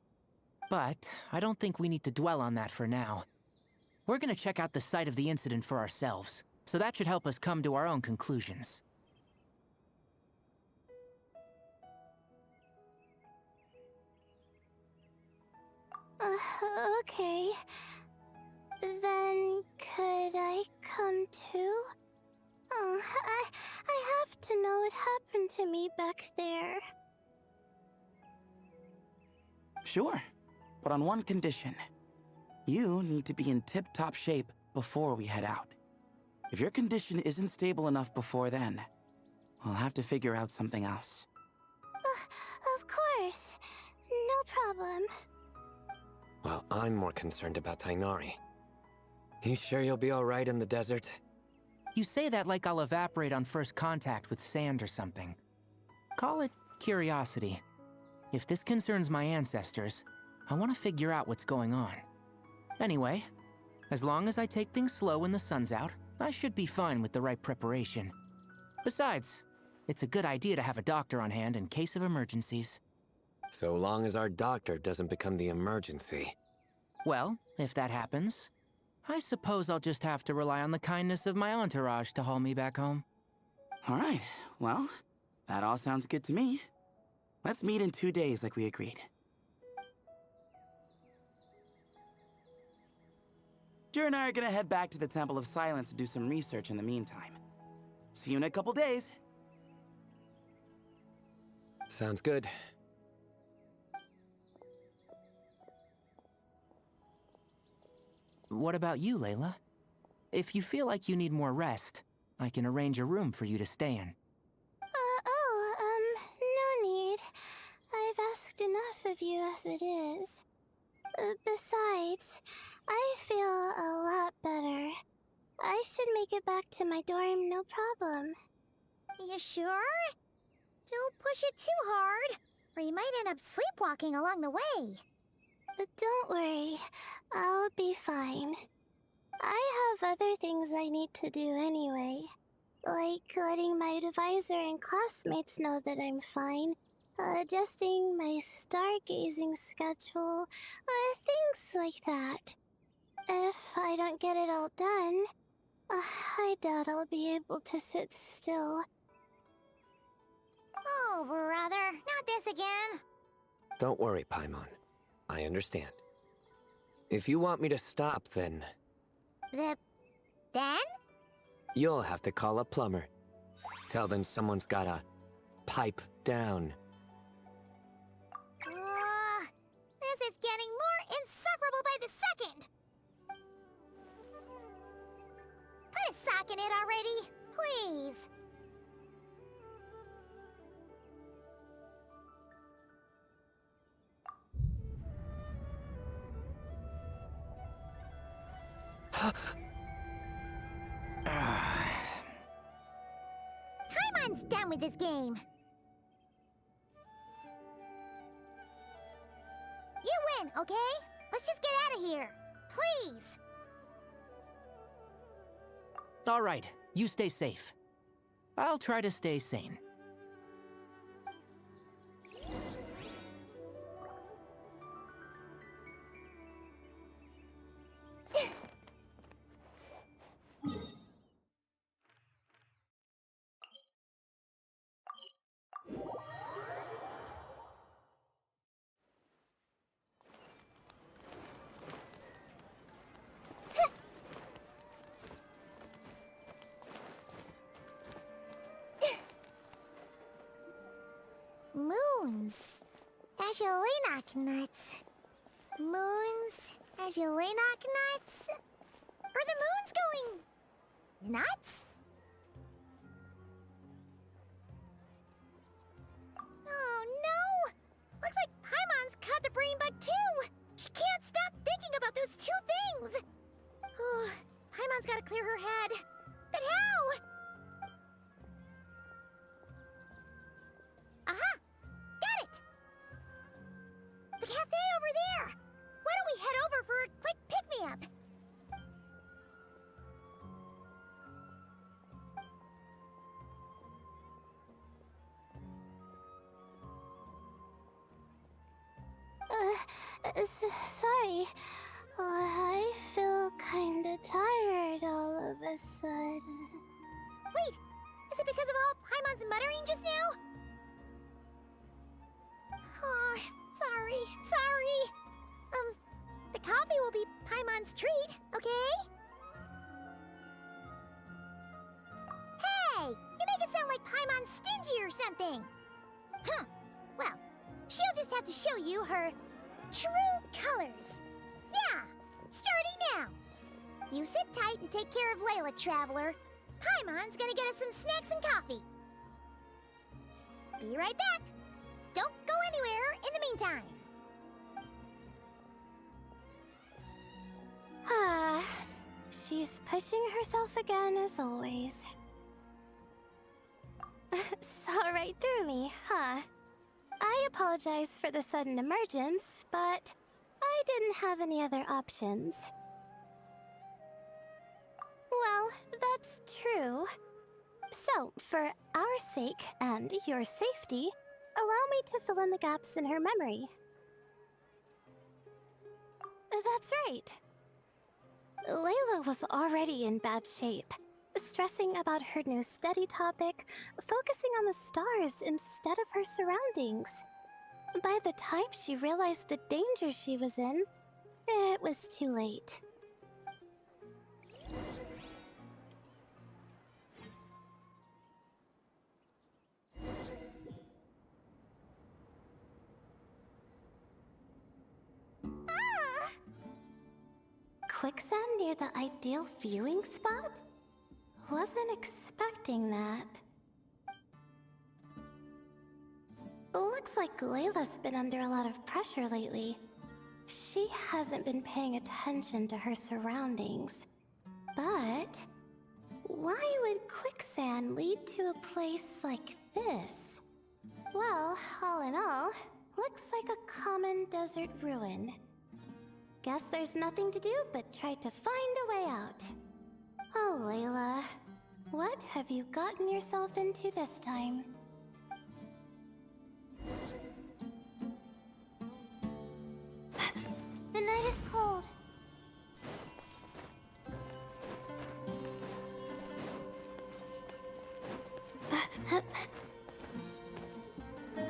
But I don't think we need to dwell on that for now. We're gonna check out the site of the incident for ourselves, so that should help us come to our own conclusions. Okay. Then could I come too? I have to know what happened to me back there. Sure, but on one condition. You need to be in tip-top shape before we head out. If your condition isn't stable enough before then, we'll have to figure out something else. Of course. No problem. Well, I'm more concerned about Tainari. You sure you'll be alright in the desert? You say that like I'll evaporate on first contact with sand or something. Call it curiosity. If this concerns my ancestors, I want to figure out what's going on. Anyway, as long as I take things slow when the sun's out, I should be fine with the right preparation. Besides, it's a good idea to have a doctor on hand in case of emergencies. So long as our doctor doesn't become the emergency. Well, if that happens, I suppose I'll just have to rely on the kindness of my entourage to haul me back home. Alright, well, that all sounds good to me. Let's meet in 2 days like we agreed. Jer and I are gonna head back to the Temple of Silence and do some research in the meantime. See you in a couple days. Sounds good. What about you, Layla? If you feel like you need more rest, I can arrange a room for you to stay in. No need. I've asked enough of you as it is. Besides, I feel a lot better. I should make it back to my dorm, no problem. You sure? Don't push it too hard, or you might end up sleepwalking along the way. Don't worry, I'll be fine. I have other things I need to do anyway. Like letting my advisor and classmates know that I'm fine. Adjusting my stargazing schedule. Things like that. If I don't get it all done, I doubt I'll be able to sit still. Oh, brother, not this again. Don't worry, Paimon. I understand. If you want me to stop, then Then? you'll have to call a plumber. Tell them someone's gotta pipe down. This is getting more insufferable by the second. Put a sock in it already, please. Paimon's done with this game. You win, okay? Let's just get out of here. Please. All right, you stay safe. I'll try to stay sane. Moons. As you Azulinoc nuts. Moons. As you Azulinoc nuts. Are the moons going nuts? Oh no! Looks like Paimon's caught the brain bug too! She can't stop thinking about those two things! Oh, Paimon's gotta clear her head. But how? Aha! Got it! cafe over there! Why don't we head over for a quick pick-me-up? Sorry. I feel kinda tired all of a sudden. Wait! Is it because of all Paimon's muttering just now? Oh, sorry. The coffee will be Paimon's treat, okay? Hey! You make it sound like Paimon's stingy or something! Well, she'll just have to show you her true colors. Yeah! Starting now! You sit tight and take care of Layla, Traveler. Paimon's gonna get us some snacks and coffee. Be right back. Don't go anywhere in the meantime. She's pushing herself again as always. Saw right through me, huh? I apologize for the sudden emergence, but I didn't have any other options. Well, that's true. So, for our sake and your safety, allow me to fill in the gaps in her memory. That's right. Layla was already in bad shape, stressing about her new study topic, focusing on the stars instead of her surroundings. By the time she realized the danger she was in, it was too late. Quicksand near the ideal viewing spot? Wasn't expecting that. Looks like Layla's been under a lot of pressure lately. She hasn't been paying attention to her surroundings. But why would quicksand lead to a place like this? Well, all in all, looks like a common desert ruin. Guess there's nothing to do but try to find a way out. Oh, Layla, what have you gotten yourself into this time? The night is cold.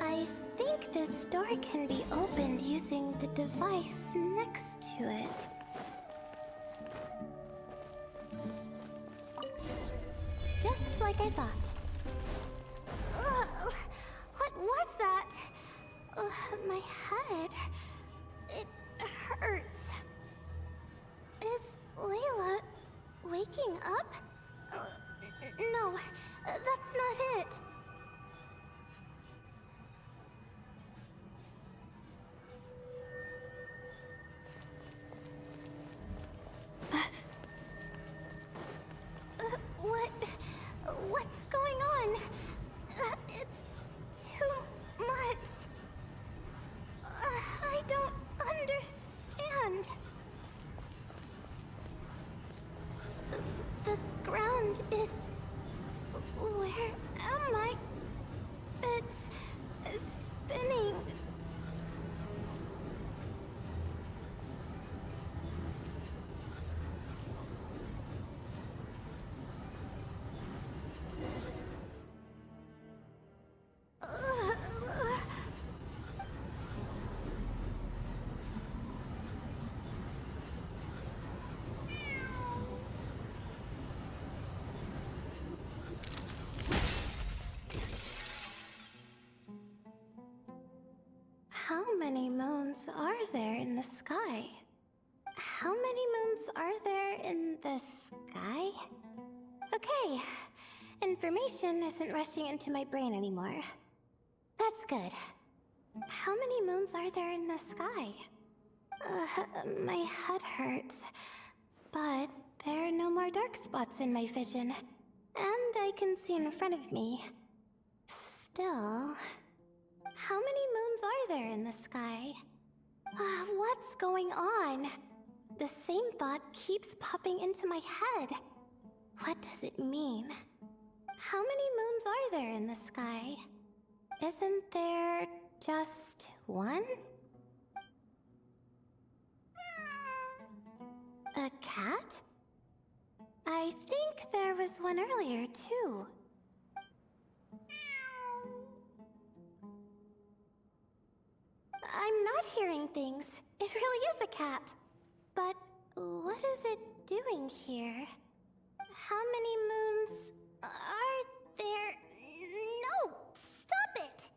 I think this door can be opened using the device next to it. Just like I thought. What was that? My head. It hurts. Is Layla waking up? No, that's not it. What's going on? It's too much. I don't understand. The ground is... Where am I? It's spinning. How many moons are there in the sky? How many moons are there in the sky? Okay, information isn't rushing into my brain anymore. That's good. How many moons are there in the sky? My head hurts, but there are no more dark spots in my vision, and I can see in front of me. Still... How many moons are there in the sky? What's going on? The same thought keeps popping into my head. What does it mean? How many moons are there in the sky? Isn't there just one? A cat? I think there was one earlier, too. I'm not hearing things. It really is a cat. But what is it doing here? How many moons are there? No! Stop it!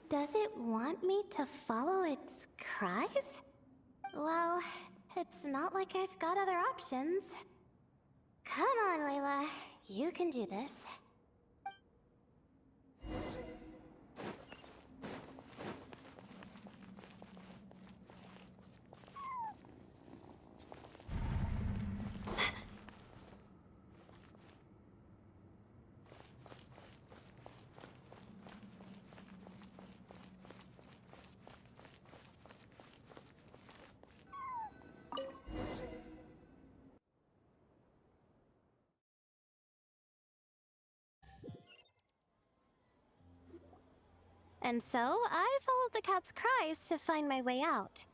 Does it want me to follow its cries? Well, it's not like I've got other options. Come on, Layla. You can do this. And so, I followed the cat's cries to find my way out.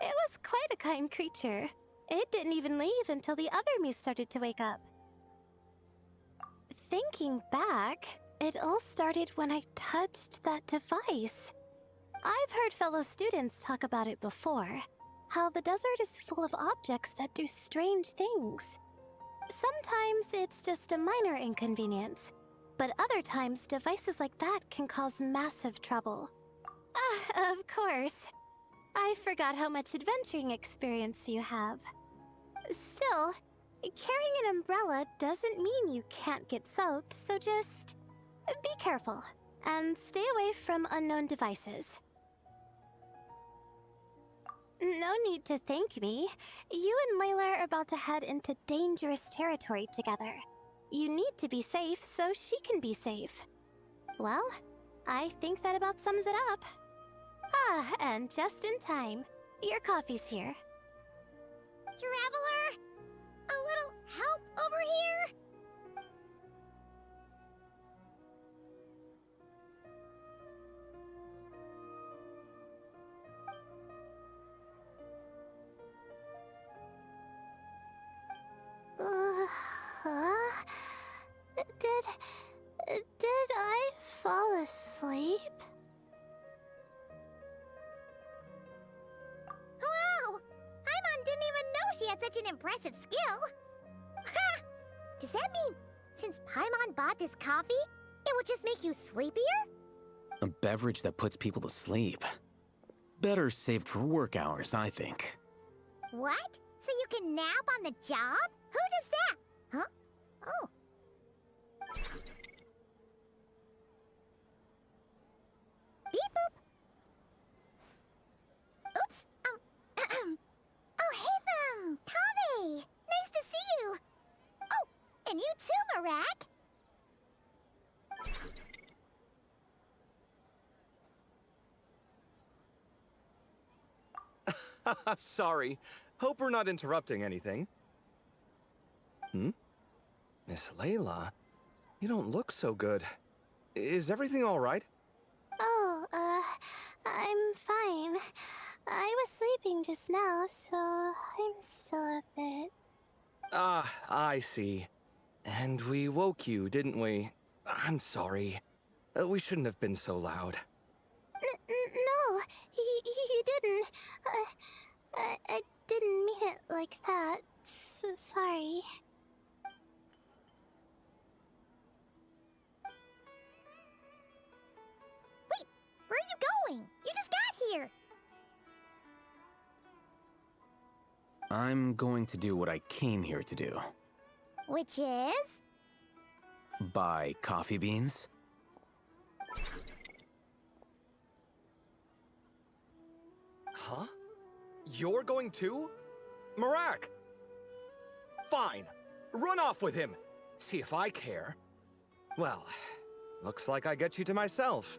It was quite a kind creature. It didn't even leave until the other me started to wake up. Thinking back, it all started when I touched that device. I've heard fellow students talk about it before. How the desert is full of objects that do strange things. Sometimes it's just a minor inconvenience. But other times, devices like that can cause massive trouble. Of course. I forgot how much adventuring experience you have. Still, carrying an umbrella doesn't mean you can't get soaked, so just be careful and stay away from unknown devices. No need to thank me. You and Layla are about to head into dangerous territory together. You need to be safe so she can be safe. Well, I think that about sums it up. And just in time. Your coffee's here. Traveler! A little help over here? Did I fall asleep? Wow! Paimon didn't even know she had such an impressive skill. Ha! Does that mean since Paimon bought this coffee, it would just make you sleepier? A beverage that puts people to sleep. Better saved for work hours, I think. What? So you can nap on the job? Who does that? Huh? Oh. Beep boop. Oops. Oh, hey them, Kame. Nice to see you. Oh, and you too, Marak. Sorry. Hope we're not interrupting anything. Miss Layla, you don't look so good. Is everything all right? Oh, I'm fine. I was sleeping just now, so I'm still a bit... Ah, I see. And we woke you, didn't we? I'm sorry. We shouldn't have been so loud. No, you didn't. I didn't mean it like that. Sorry. Wait, where are you going? You just got here. I'm going to do what I came here to do. Which is? Buy coffee beans. Huh? You're going too? Marak! Fine. Run off with him. See if I care. Well, Looks like I get you to myself.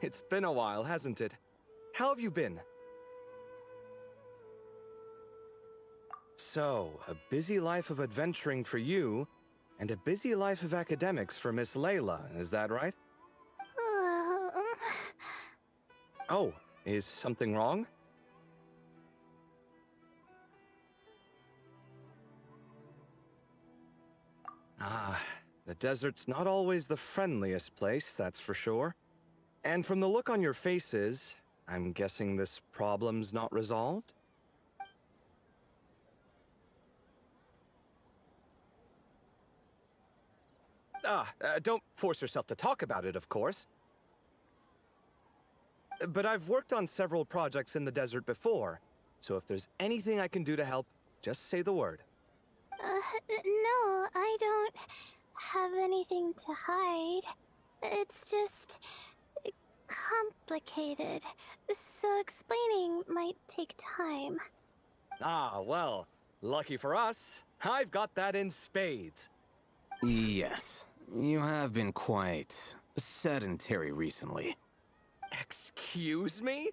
It's been a while, hasn't it? How have you been? So, a busy life of adventuring for you, and a busy life of academics for Miss Layla, is that right? Oh, is something wrong? Ah, the desert's not always the friendliest place, that's for sure. And from the look on your faces, I'm guessing this problem's not resolved? Don't force yourself to talk about it, of course. But I've worked on several projects in the desert before, so if there's anything I can do to help, just say the word. No, I don't have anything to hide. It's just complicated, so explaining might take time. Ah, well, lucky for us, I've got that in spades. Yes, you have been quite sedentary recently. Excuse me?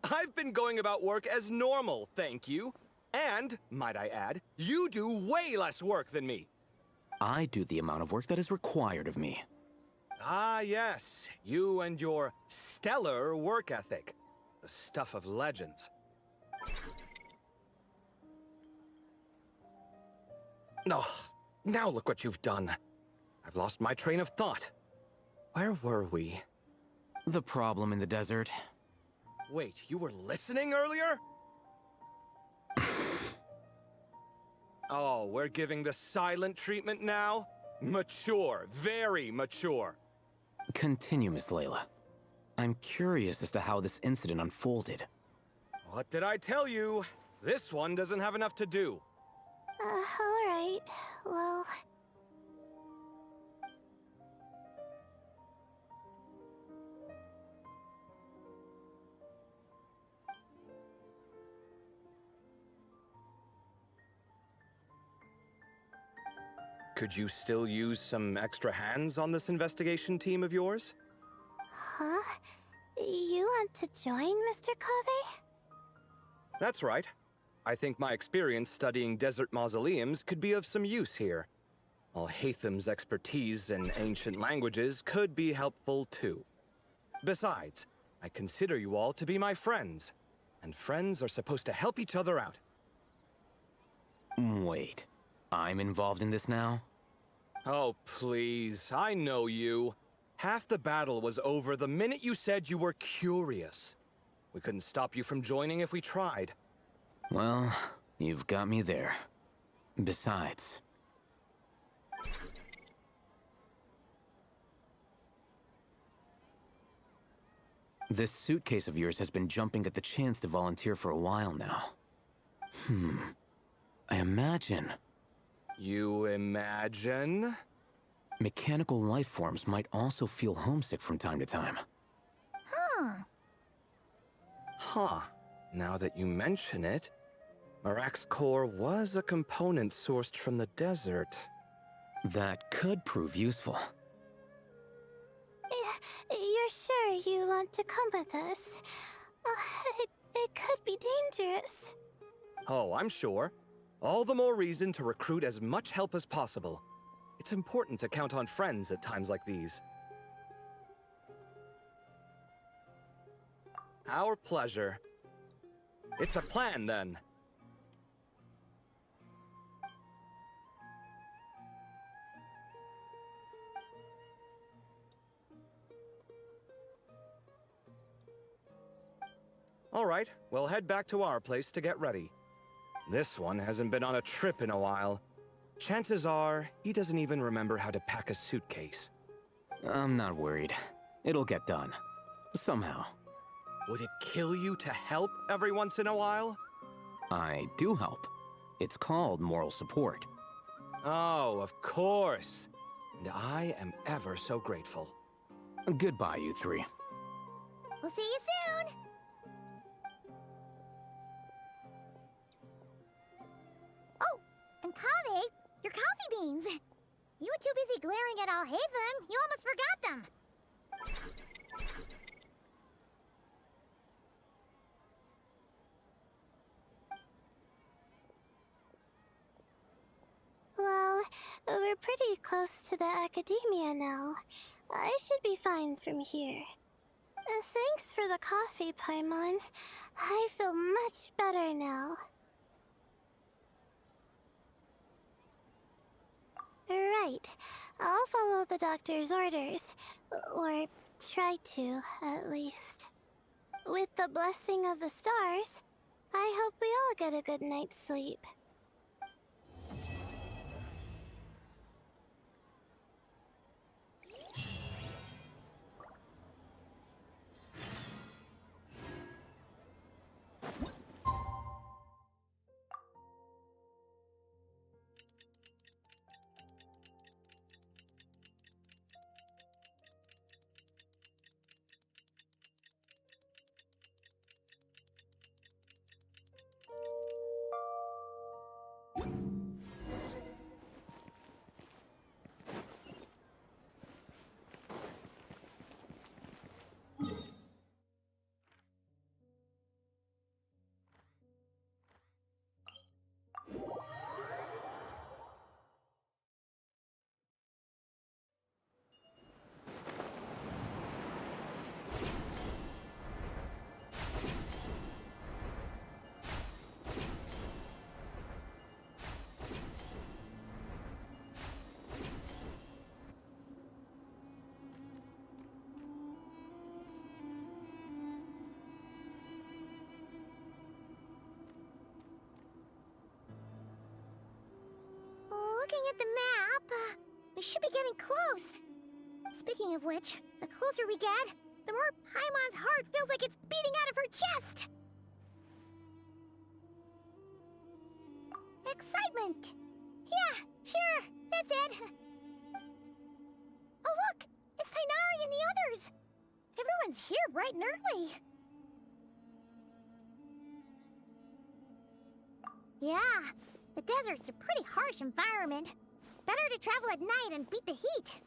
I've been going about work as normal, thank you. And, might I add, you do way less work than me. I do the amount of work that is required of me. Ah, yes, you and your stellar work ethic. The stuff of legends. Oh, now look what you've done. I've lost my train of thought. Where were we? The problem in the desert. Wait, you were listening earlier? Oh, we're giving the silent treatment now? Mature, very mature. Continue, Miss Layla. I'm curious as to how this incident unfolded. What did I tell you? This one doesn't have enough to do. Alright, well... Could you still use some extra hands on this investigation team of yours? Huh? You want to join, Mr. Cave? That's right. I think my experience studying desert mausoleums could be of some use here. While Hatham's expertise in ancient languages could be helpful too. Besides, I consider you all to be my friends, and friends are supposed to help each other out. Wait, I'm involved in this now? Oh, please, I know you. Half the battle was over the minute you said you were curious. We couldn't stop you from joining if we tried. Well, you've got me there. Besides... this suitcase of yours has been jumping at the chance to volunteer for a while now. I imagine... You imagine? mechanical life forms might also feel homesick from time to time. Huh. Now that you mention it, Marak's core was a component sourced from the desert. That could prove useful. You're sure you want to come with us? It could be dangerous. Oh, I'm sure. All the more reason to recruit as much help as possible. It's important to count on friends at times like these. Our pleasure. It's a plan, then. All right, we'll head back to our place to get ready. This one hasn't been on a trip in a while. Chances are, he doesn't even remember how to pack a suitcase. I'm not worried. It'll get done. Somehow. Would it kill you to help every once in a while? I do help. It's called moral support. Oh, of course. And I am ever so grateful. Goodbye, you three. We'll see you soon! Oh, and Kave, your coffee coffee beans. You were too busy glaring at all Hatham, you almost forgot them. Well, we're pretty close to the academia now. I should be fine from here. Thanks for the coffee, Paimon. I feel much better now. Right. I'll follow the doctor's orders. Or try to, at least. With the blessing of the stars, I hope we all get a good night's sleep. Looking at the map, we should be getting close. Speaking of which, the closer we get, the more Paimon's heart feels like it's beating out of her chest. Excitement. Yeah, sure, that's it. Oh look, it's Tainari and the others. Everyone's here bright and early. Yeah, the desert's a pretty harsh environment. Better to travel at night and beat the heat.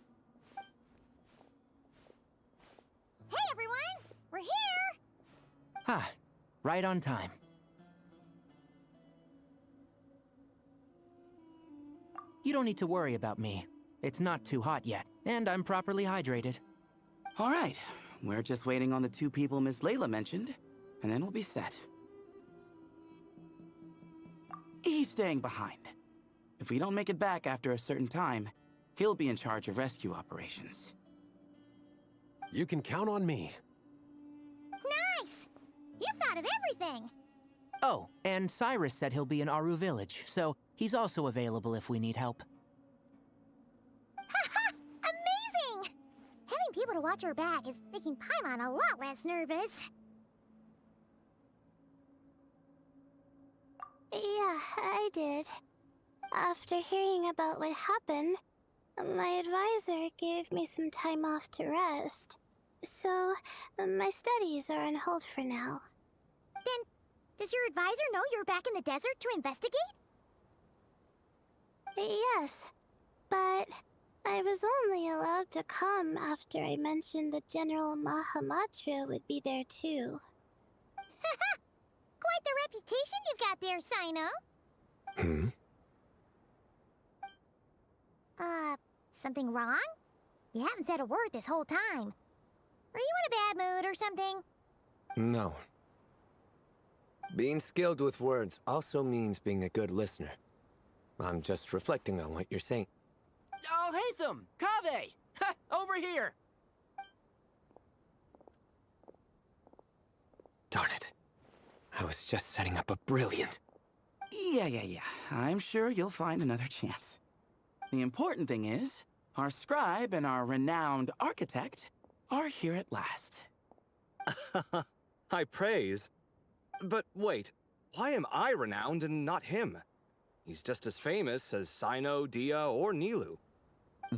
Hey everyone, we're here! Ah, right on time. You don't need to worry about me. It's not too hot yet, and I'm properly hydrated. All right, we're just waiting on the two people Miss Layla mentioned, and then we'll be set. He's staying behind. If we don't make it back after a certain time, he'll be in charge of rescue operations. You can count on me. Nice! You thought of everything! Oh, and Cyrus said he'll be in Aru Village, so he's also available if we need help. Haha! Amazing! Having people to watch our back is making Paimon a lot less nervous. Yeah, I did. After hearing about what happened, my advisor gave me some time off to rest. So, my studies are on hold for now. Then, does your advisor know you're back in the desert to investigate? Yes, but I was only allowed to come after I mentioned that General Mahamatra would be there too. Haha! Quite the reputation you've got there, Sino. Something wrong? You haven't said a word this whole time. Are you in a bad mood or something? No. Being skilled with words also means being a good listener. I'm just reflecting on what you're saying. Oh, Hatham! Kaveh! Ha! Over here! Darn it. I was just setting up a brilliant... Yeah. I'm sure you'll find another chance. The important thing is, our scribe and our renowned architect are here at last. High praise. But wait, why am I renowned and not him? He's just as famous as Sino, Dia, or Nilu.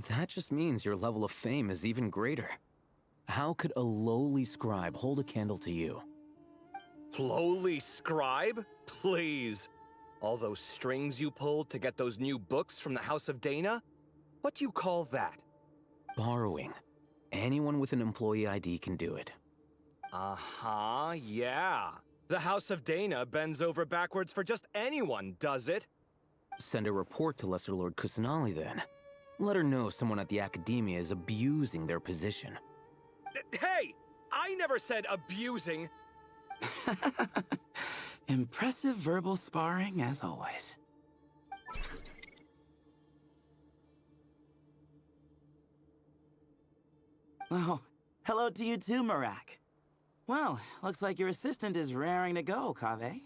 That just means your level of fame is even greater. How could a lowly scribe hold a candle to you? Lowly scribe? Please. All those strings you pulled to get those new books from the House of Dana? What do you call that? Borrowing. Anyone with an employee ID can do it. Uh-huh, yeah. The House of Dana bends over backwards for just anyone, does it? Send a report to Lesser Lord Kusanali then. Let her know someone at the Academia is abusing their position. Hey! I never said abusing! Impressive verbal sparring, as always. Oh, hello to you too, Marak. Well, looks like your assistant is raring to go, Kaveh.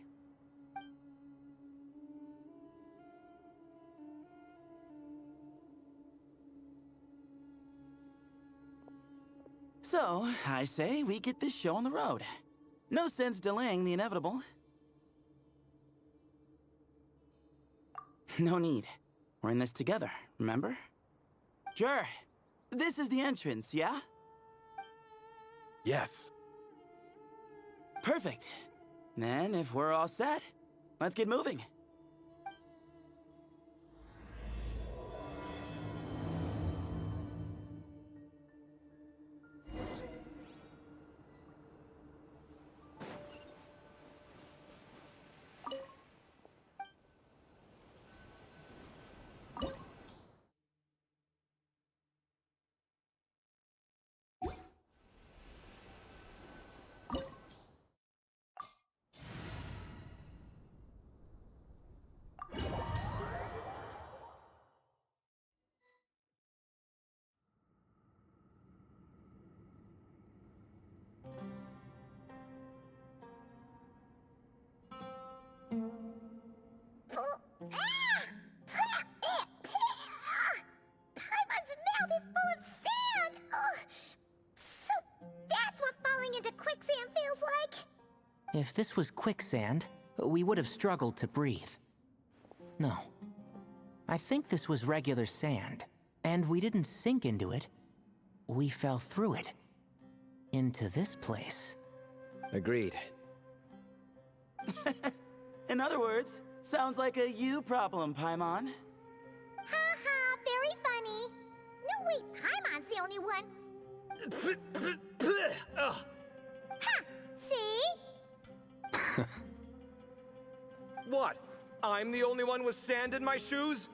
So, I say we get this show on the road. No sense delaying the inevitable. No need. We're in this together, remember? Jur, this is the entrance, yeah? Yes. Perfect. Then, if we're all set, let's get moving. Paimon's mouth is full of sand! Ugh. So that's what falling into quicksand feels like? If this was quicksand, we would have struggled to breathe. No. I think this was regular sand, and we didn't sink into it. We fell through it. Into this place. Agreed. In other words, sounds like a you problem, Paimon. Ha ha, very funny. No, wait, Paimon's the only one. Ha! See? What? I'm the only one with sand in my shoes?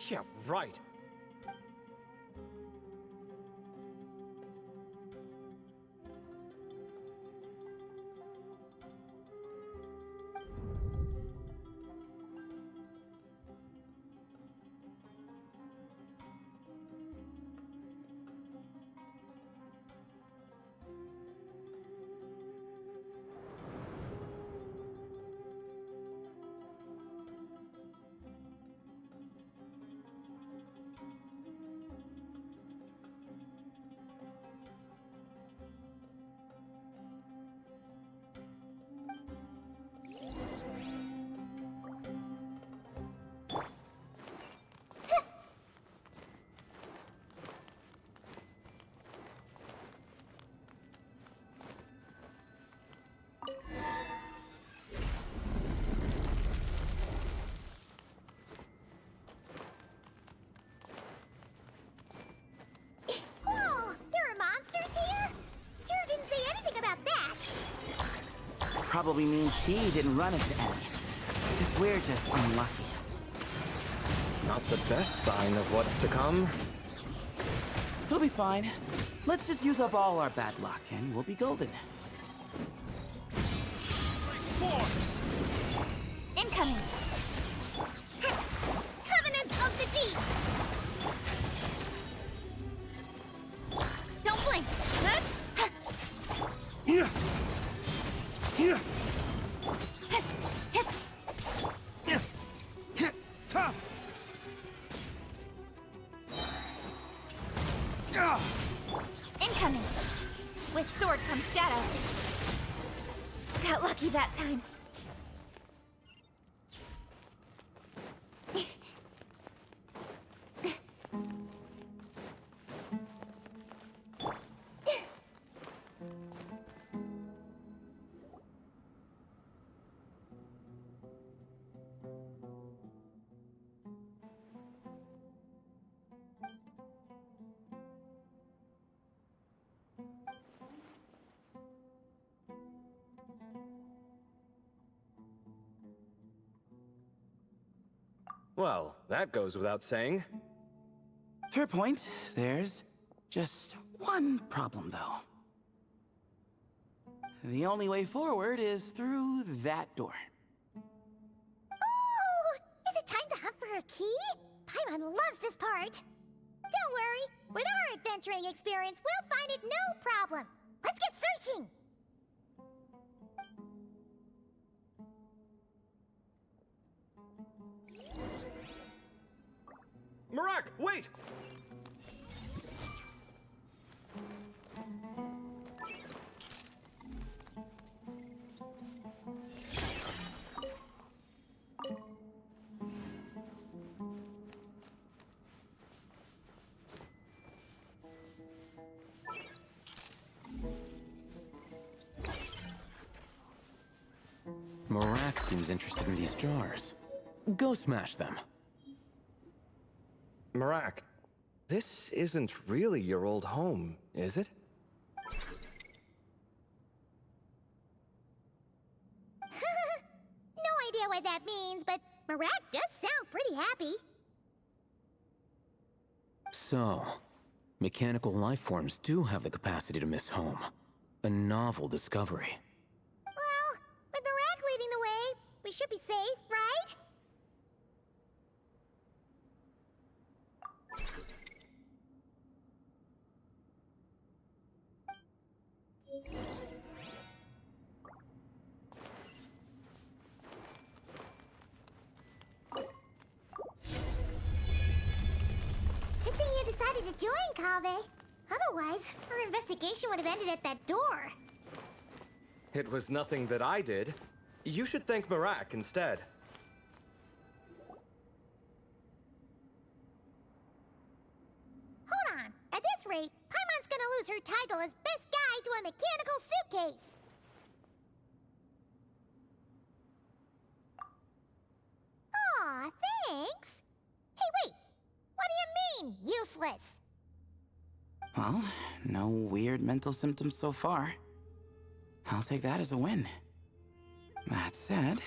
Yeah, right. Whoa, there are monsters here? Jur didn't say anything about that. Probably means he didn't run into any. Because we're just unlucky. Not the best sign of what's to come. It'll be fine. Let's just use up all our bad luck and we'll be golden. Incoming. Covenants of the Deep. Don't blink. Yeah. Yeah. Incoming. With sword comes shadow. Got lucky that time. Well, that goes without saying. Fair point. There's just one problem, though. The only way forward is through that door. Oh! Is it time to hunt for a key? Paimon loves this part. Don't worry. With our adventuring experience, we'll find it no problem. Let's get searching! Marak, wait! Marak seems interested in these jars. Go smash them. Marak, this isn't really your old home, is it? No idea what that means, but Marak does sound pretty happy. So, mechanical life forms do have the capacity to miss home. A novel discovery. Well, with Marak leading the way, we should be safe, right? Good thing you decided to join, Kaveh. Otherwise, our investigation would have ended at that door. It was nothing that I did. You should thank Marak instead. Hold on. At this rate, Paimon's gonna lose her title as best guide to a mechanical suitcase. Aw, thanks. Hey, wait. What do you mean, useless? Well, no weird mental symptoms so far. I'll take that as a win. That said...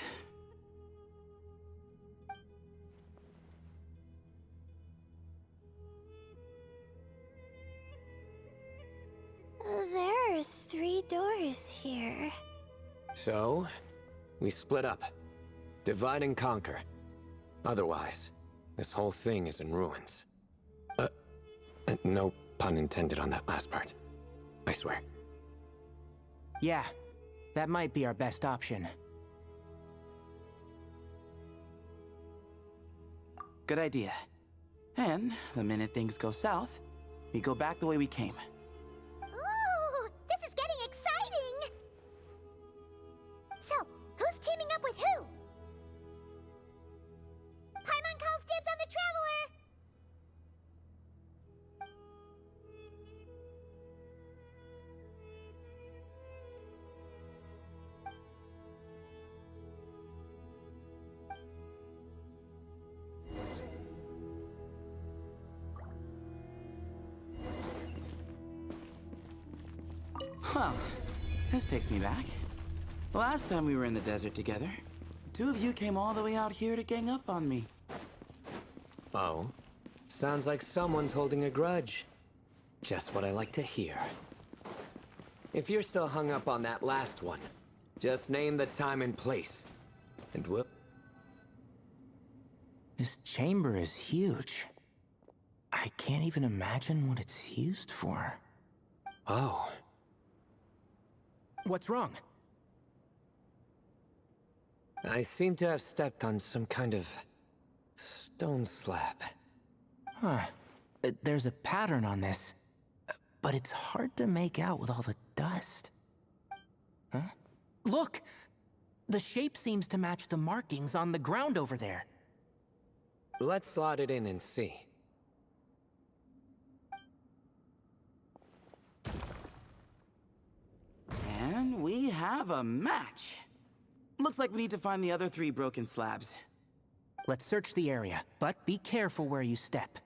There are 3 doors here. So, we split up. Divide and conquer. Otherwise, this whole thing is in ruins. No pun intended on that last part. I swear. Yeah, that might be our best option. Good idea. And the minute things go south, we go back the way we came. Ooh, this is getting exciting! So, who's teaming up with who? Paimon calls dibs on the Traveler! Well, this takes me back. The last time we were in the desert together, the 2 of you came all the way out here to gang up on me. Oh? Sounds like someone's holding a grudge. Just what I like to hear. If you're still hung up on that last one, just name the time and place. And whoop. This chamber is huge. I can't even imagine what it's used for. Oh. What's wrong? I seem to have stepped on some kind of stone slab. Huh. There's a pattern on this, but it's hard to make out with all the dust. Huh? Look! The shape seems to match the markings on the ground over there. Let's slot it in and see. And we have a match. Looks like we need to find the other 3 broken slabs. Let's search the area, but be careful where you step.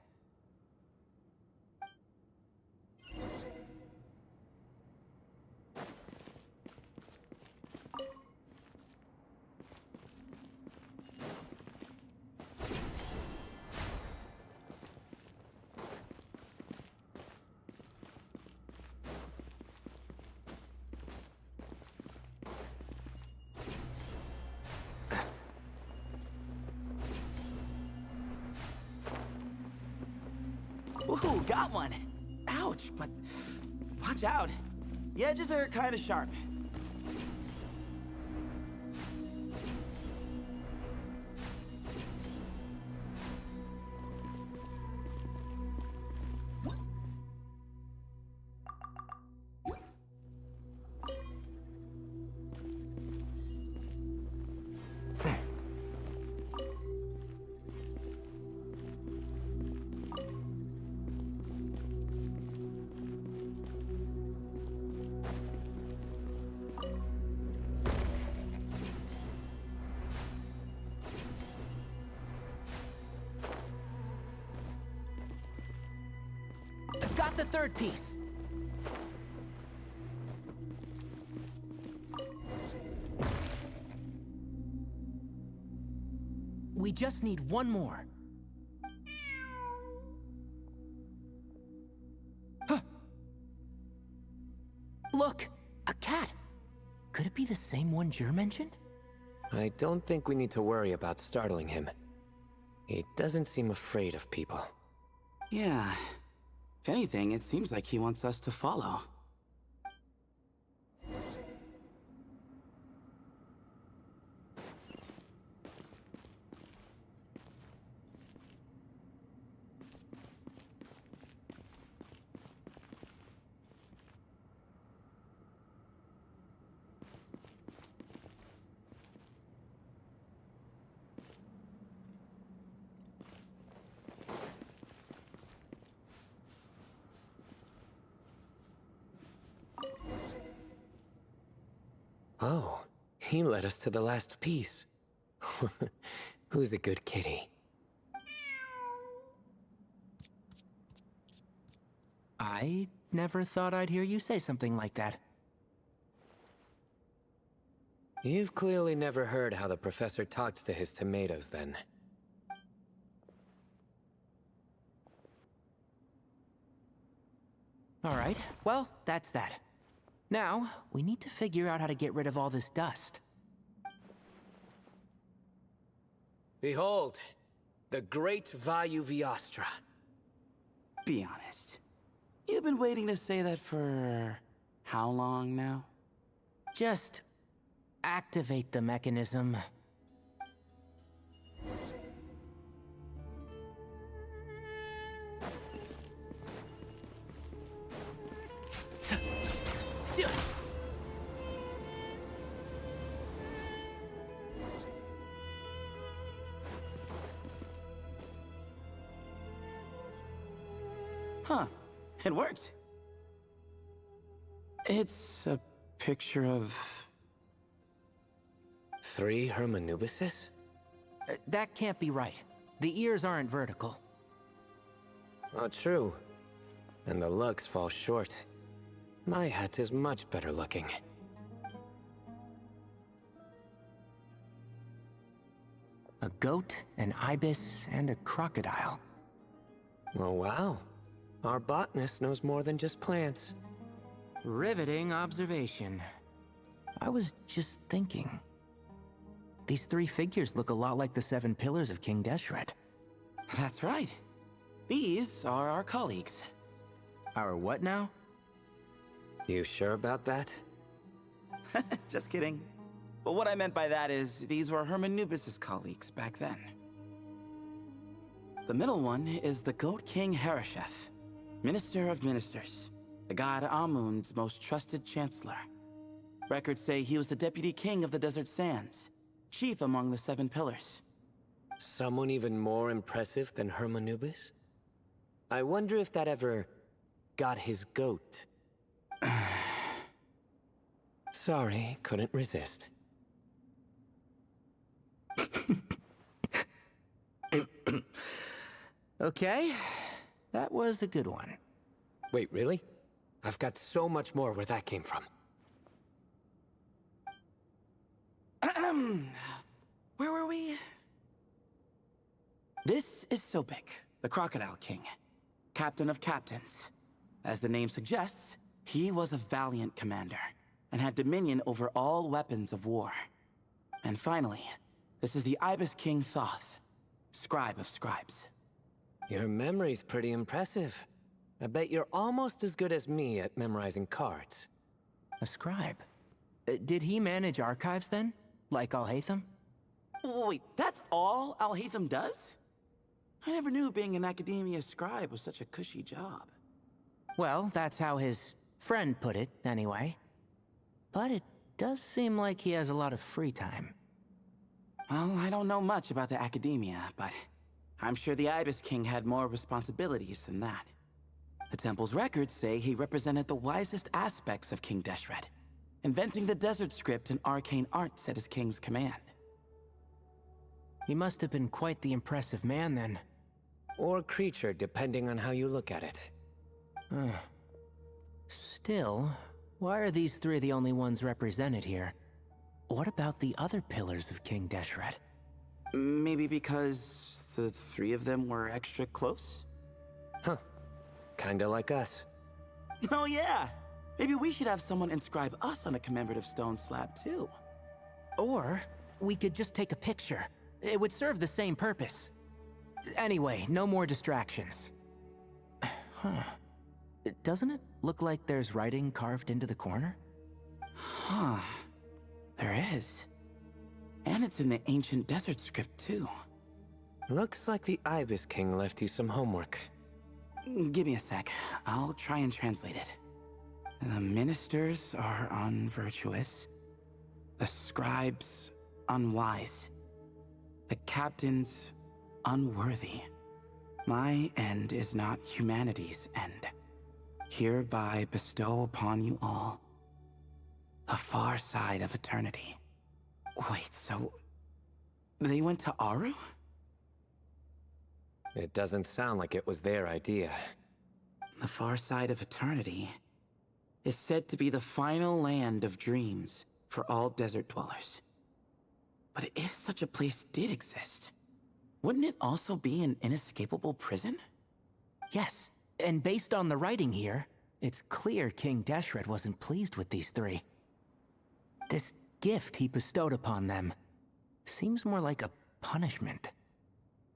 Ooh, got one. Ouch, but watch out. The edges are kind of sharp. Got the third piece. We just need one more. Huh. Look, a cat. Could it be the same one Jer mentioned? I don't think we need to worry about startling him. He doesn't seem afraid of people. Yeah. If anything, it seems like he wants us to follow. Oh, he led us to the last piece. Who's a good kitty? I never thought I'd hear you say something like that. You've clearly never heard how the professor talks to his tomatoes, then. All right, well, that's that. Now, we need to figure out how to get rid of all this dust. Behold, the great Vayu Viastra. Be honest. You've been waiting to say that for how long now? Just activate the mechanism. Huh. It worked. It's a picture of... 3 Hermanubises? That can't be right. The ears aren't vertical. Oh, true. And the looks fall short. My hat is much better looking. A goat, an ibis, and a crocodile. Oh, wow. Our botanist knows more than just plants. Riveting observation. I was just thinking. These 3 figures look a lot like the 7 pillars of King Deshret. That's right. These are our colleagues. Our what now? You sure about that? Just kidding. But what I meant by that is, these were Hermanubis' colleagues back then. The middle one is the Goat King Hereshef, Minister of Ministers, the god Amun's most trusted chancellor. Records say he was the deputy king of the Desert Sands, chief among the 7 pillars. Someone even more impressive than Hermanubis? I wonder if that ever got his goat. Sorry, couldn't resist. Okay, that was a good one. Wait, really? I've got so much more where that came from. Where were we? This is Sobek, the Crocodile King, captain of captains. As the name suggests, he was a valiant commander and had dominion over all weapons of war. And finally, this is the Ibis King Thoth, scribe of scribes. Your memory's pretty impressive. I bet you're almost as good as me at memorizing cards. A scribe? Did he manage archives then? Like Alhaitham? Wait, that's all Alhaitham does? I never knew being an academia scribe was such a cushy job. Well, that's how his friend put it, anyway. But it does seem like he has a lot of free time. Well, I don't know much about the academia, but I'm sure the Ibis King had more responsibilities than that. The temple's records say he represented the wisest aspects of King Deshret, inventing the desert script and arcane arts at his king's command. He must have been quite the impressive man then. Or creature, depending on how you look at it. Still, why are these three the only ones represented here? What about the other pillars of King Deshret? Maybe because the three of them were extra close? Huh. Kinda like us. Oh yeah! Maybe we should have someone inscribe us on a commemorative stone slab too. Or we could just take a picture. It would serve the same purpose. Anyway, no more distractions. Huh. Doesn't it look like there's writing carved into the corner? Huh. There is. And it's in the ancient desert script too. Looks like the Ibis King left you some homework. Give me a sec. I'll try and translate it. The ministers are unvirtuous. The scribes unwise. The captains unworthy. My end is not humanity's end. Hereby bestow upon you all the far side of eternity. Wait, so they went to Aru? It doesn't sound like it was their idea. The far side of eternity is said to be the final land of dreams for all desert dwellers. But if such a place did exist, wouldn't it also be an inescapable prison? Yes, and based on the writing here, it's clear King Deshret wasn't pleased with these three. This gift he bestowed upon them seems more like a punishment.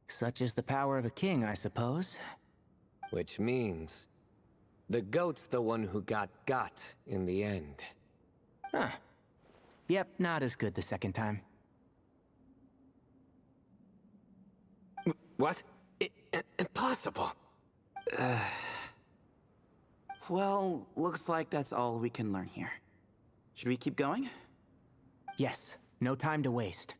Such is the power of a king, I suppose. Which means the goat's the one who got in the end. Huh. Yep, not as good the second time. What? Impossible. Well, looks like that's all we can learn here. Should we keep going? Yes, no time to waste.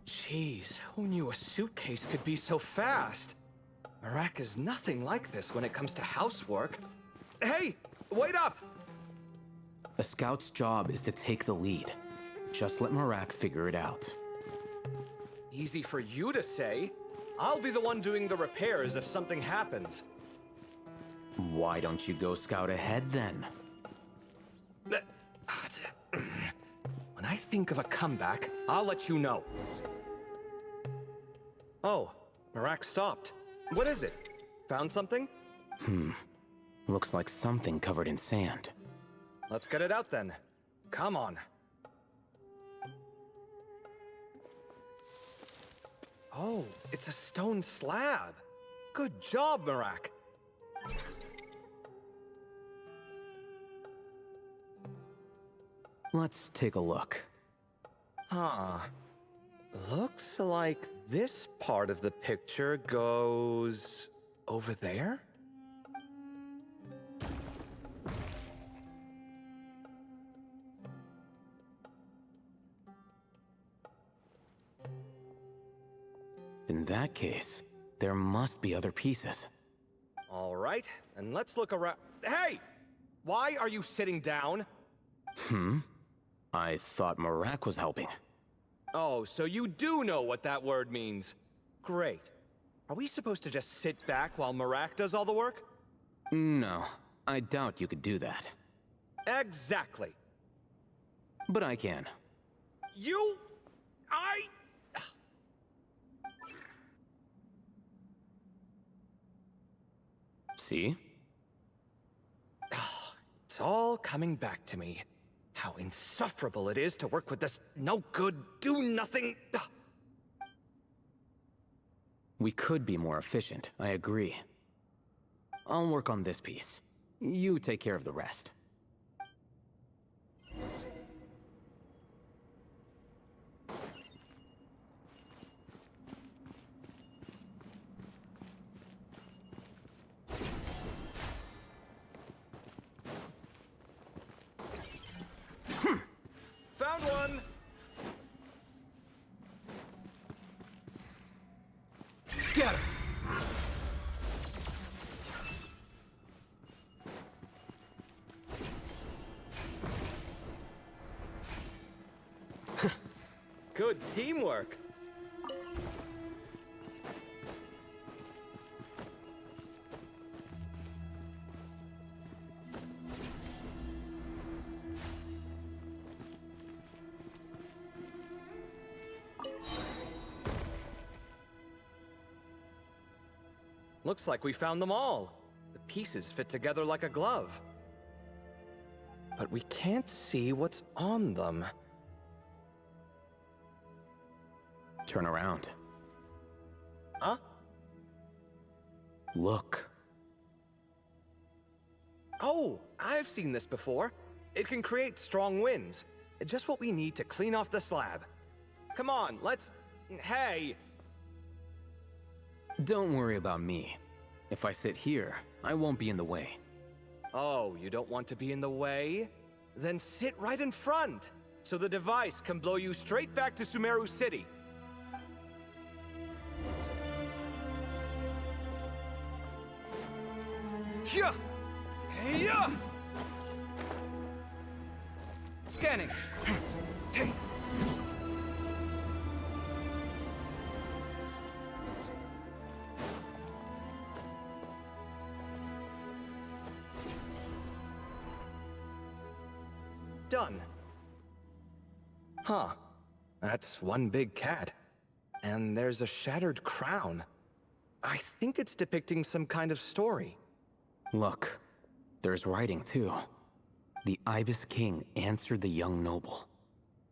Jeez, who knew a suitcase could be so fast? Marak is nothing like this when it comes to housework. Hey, wait up! A scout's job is to take the lead. Just let Marak figure it out. Easy for you to say. I'll be the one doing the repairs if something happens. Why don't you go scout ahead then? When I think of a comeback, I'll let you know. Oh, Marak stopped. What is it? Found something? Looks like something covered in sand. Let's get it out then. Come on. Oh, it's a stone slab. Good job, Marak. Let's take a look. Huh. Looks like this part of the picture goes over there? In that case, there must be other pieces. All right, and let's look around. Hey! Why are you sitting down? I thought Marak was helping. Oh, so you do know what that word means. Great. Are we supposed to just sit back while Marak does all the work? No, I doubt you could do that. Exactly. But I can. See? It's all coming back to me. How insufferable it is to work with this no-good, do-nothing... We could be more efficient, I agree. I'll work on this piece. You take care of the rest. Found one! Scatter! Good teamwork. Looks like we found them all. The pieces fit together like a glove. But we can't see what's on them. Turn around. Huh? Look. Oh, I've seen this before. It can create strong winds. Just what we need to clean off the slab. Come on, let's... Hey! Don't worry about me. If I sit here, I won't be in the way. Oh, you don't want to be in the way? Then sit right in front, so the device can blow you straight back to Sumeru City. Yeah! Yeah! Scanning. Done. Huh. That's one big cat. And there's a shattered crown. I think it's depicting some kind of story. Look, there's writing too. The Ibis King answered the young noble,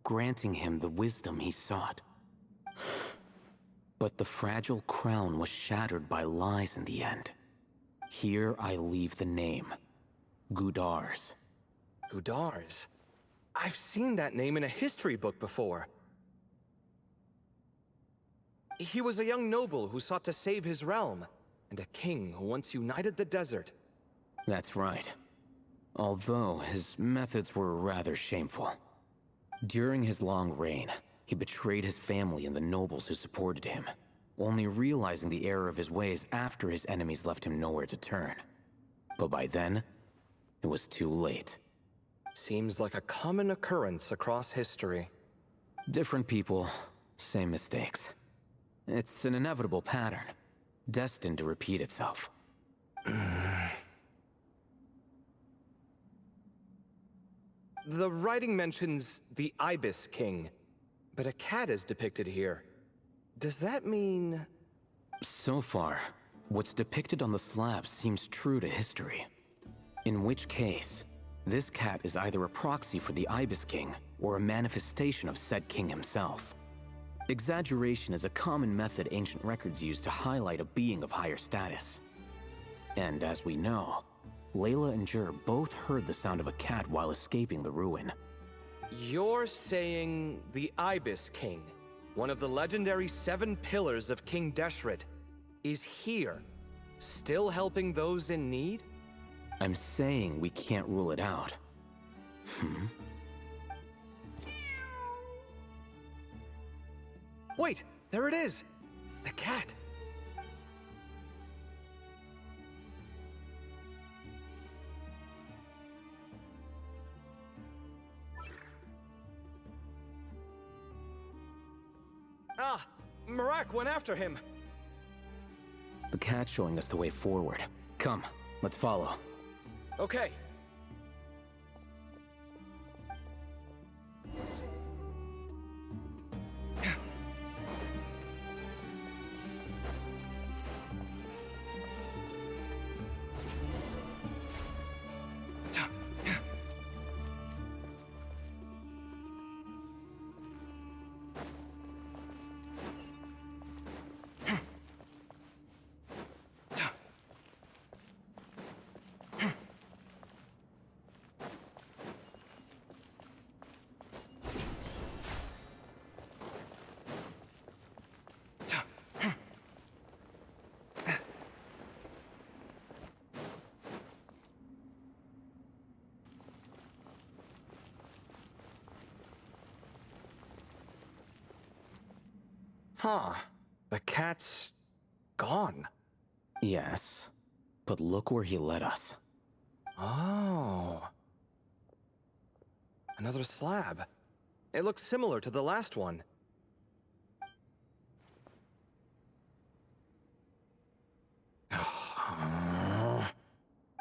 granting him the wisdom he sought. But the fragile crown was shattered by lies in the end. Here I leave the name, Gudar's. Gudar's? I've seen that name in a history book before. He was a young noble who sought to save his realm, and a king who once united the desert. That's right. Although his methods were rather shameful. During his long reign, he betrayed his family and the nobles who supported him, only realizing the error of his ways after his enemies left him nowhere to turn. But by then, it was too late. Seems like a common occurrence across history. Different people, same mistakes. It's an inevitable pattern, destined to repeat itself. The writing mentions the Ibis King, but a cat is depicted here. Does that mean... So far, what's depicted on the slab seems true to history. In which case, this cat is either a proxy for the Ibis King, or a manifestation of said king himself. Exaggeration is a common method ancient records use to highlight a being of higher status. And as we know, Layla and Jur both heard the sound of a cat while escaping the ruin. You're saying the Ibis King, one of the legendary 7 pillars of King Deshret, is here, still helping those in need? I'm saying we can't rule it out. Wait, there it is! The cat! Ah! Marak went after him! the cat showing us the way forward. Come, let's follow. Okay. Huh. The cat's gone. Yes, but look where he led us. Oh. Another slab. It looks similar to the last one.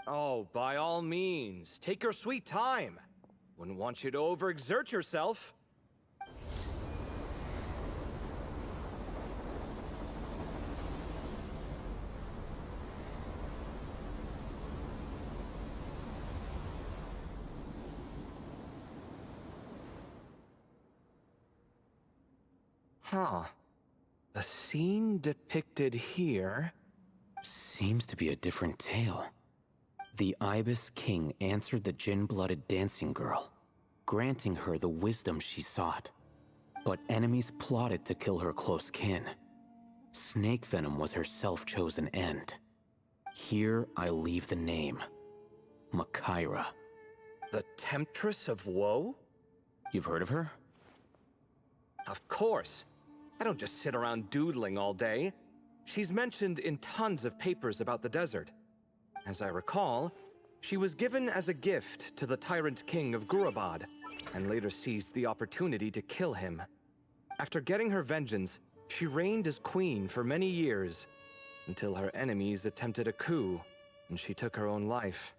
Oh, by all means, take your sweet time. Wouldn't want you to overexert yourself. Huh. The scene depicted here... Seems to be a different tale. The Ibis King answered the gin-blooded dancing girl, granting her the wisdom she sought. But enemies plotted to kill her close kin. Snake venom was her self-chosen end. Here I leave the name. Makaira. The Temptress of Woe? You've heard of her? Of course. I don't just sit around doodling all day. She's mentioned in tons of papers about the desert. As I recall, she was given as a gift to the tyrant king of Gurabad, and later seized the opportunity to kill him. After getting her vengeance, she reigned as queen for many years, until her enemies attempted a coup, and she took her own life.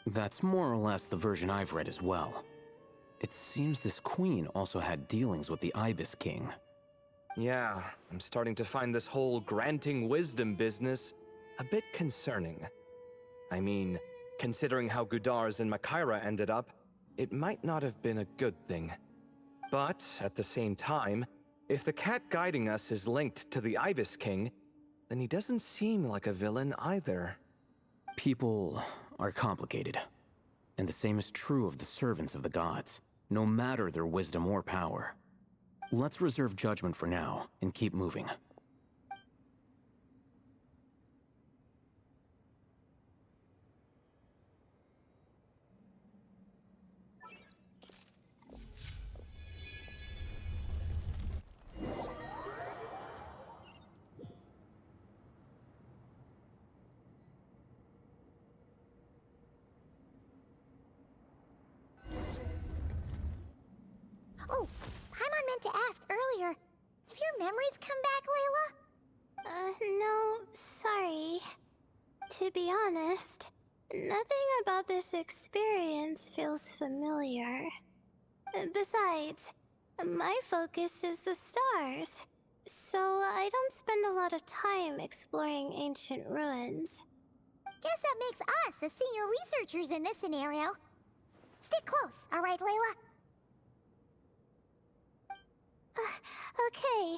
That's more or less the version I've read as well. It seems this queen also had dealings with the Ibis King. Yeah, I'm starting to find this whole granting wisdom business a bit concerning. I mean, considering how Gudars and Makaira ended up, it might not have been a good thing. But, at the same time, if the cat guiding us is linked to the Ibis King, then he doesn't seem like a villain either. People are complicated. And the same is true of the servants of the gods, no matter their wisdom or power. Let's reserve judgment for now, and keep moving. Oh, Paimon meant to ask earlier. Have your memories come back, Layla? No, sorry. To be honest, nothing about this experience feels familiar. Besides, my focus is the stars, so I don't spend a lot of time exploring ancient ruins. Guess that makes us the senior researchers in this scenario. Stick close, all right, Layla? Okay.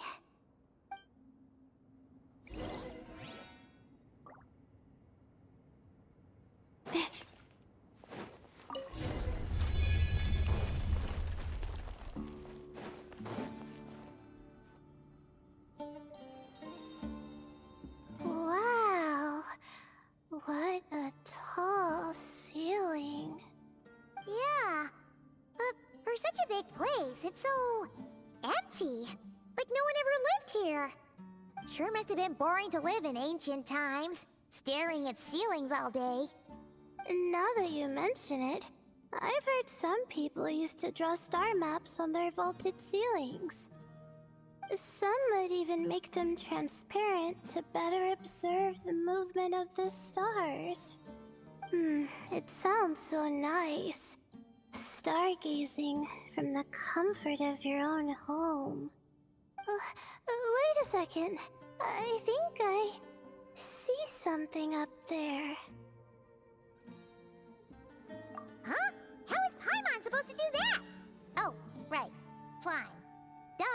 Wow. What a tall ceiling. Yeah. For such a big place, it's so... empty. Like no one ever lived here. Sure must have been boring to live in ancient times, staring at ceilings all day. Now that you mention it, I've heard some people used to draw star maps on their vaulted ceilings. Some might even make them transparent to better observe the movement of the stars. It sounds so nice. Stargazing from the comfort of your own home. Wait a second. I think I see something up there. Huh? How is Paimon supposed to do that? Oh, right. Flying. Duh.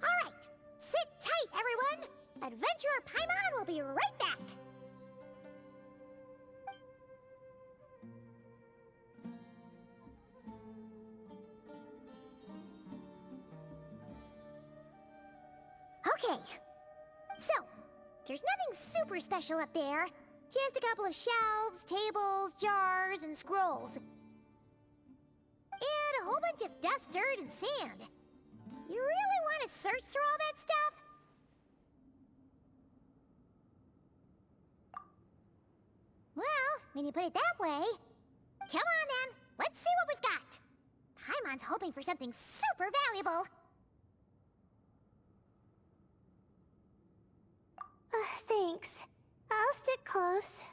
Alright, sit tight, everyone! Adventurer Paimon will be right back! Okay, so, there's nothing super special up there. Just a couple of shelves, tables, jars, and scrolls. And a whole bunch of dust, dirt, and sand. You really want to search through all that stuff? Well, when you put it that way... Come on then, let's see what we've got. Paimon's hoping for something super valuable. Thanks. I'll stick close.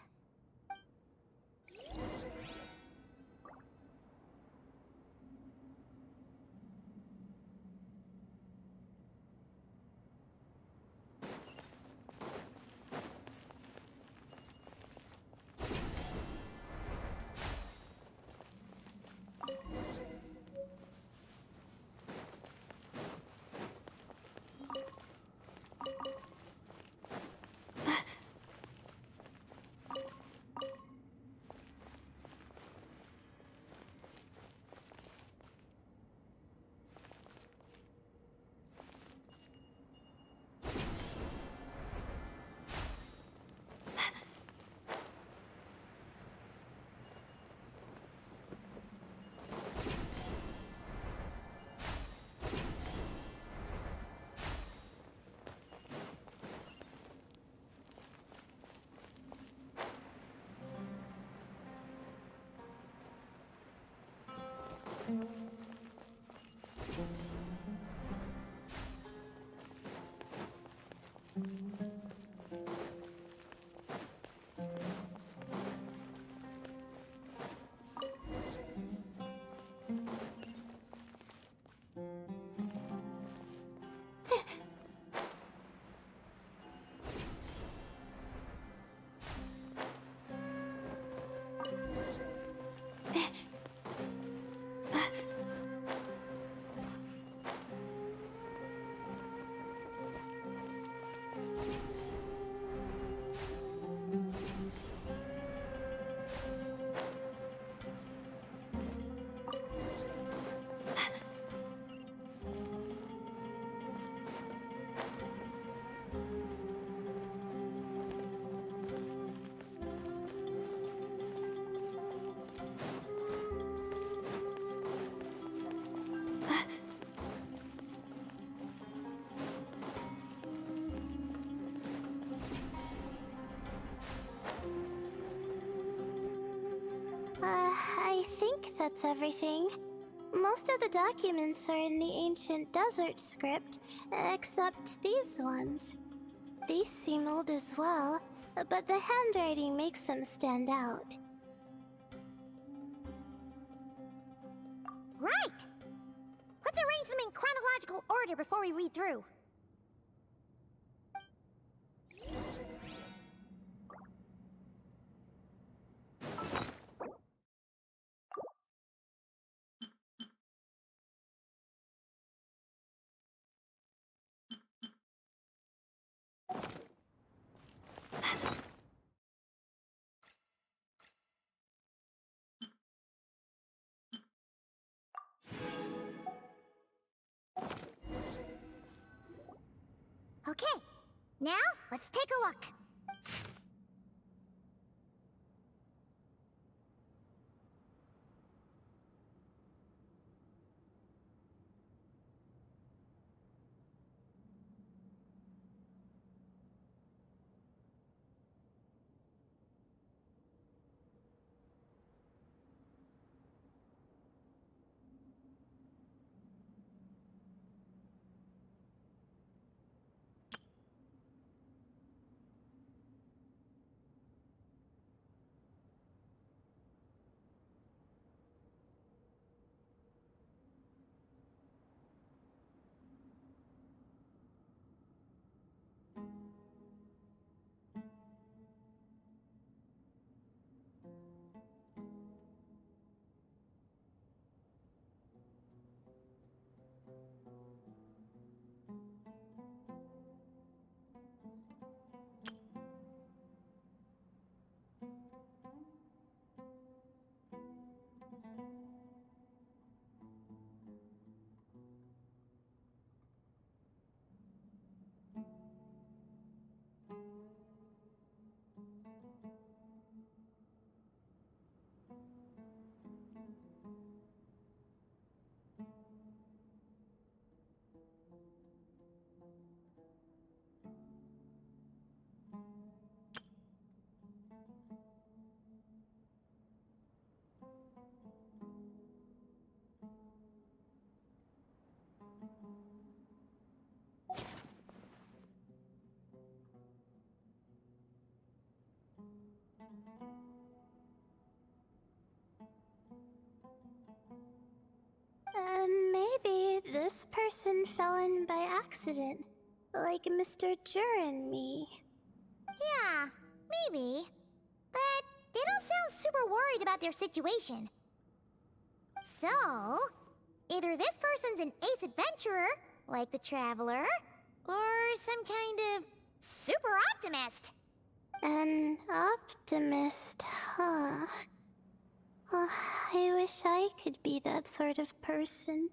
I think that's everything. Most of the documents are in the ancient desert script, except these ones. These seem old as well, but the handwriting makes them stand out. Right! Let's arrange them in chronological order before we read through. Okay, now let's take a look. in by accident, like Mr. Jur and me. Yeah, maybe. But they don't sound super worried about their situation. So, either this person's an ace adventurer, like the Traveler, or some kind of super optimist. An optimist, huh? Oh, I wish I could be that sort of person.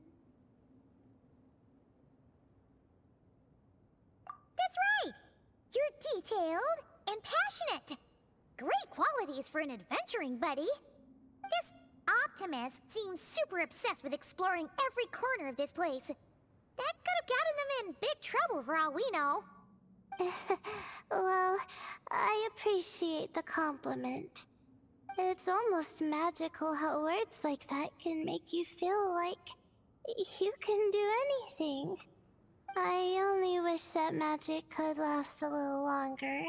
That's right! You're detailed and passionate. Great qualities for an adventuring buddy. This optimist seems super obsessed with exploring every corner of this place. That could have gotten them in big trouble for all we know. Well, I appreciate the compliment. It's almost magical how words like that can make you feel like you can do anything. I only wish that magic could last a little longer.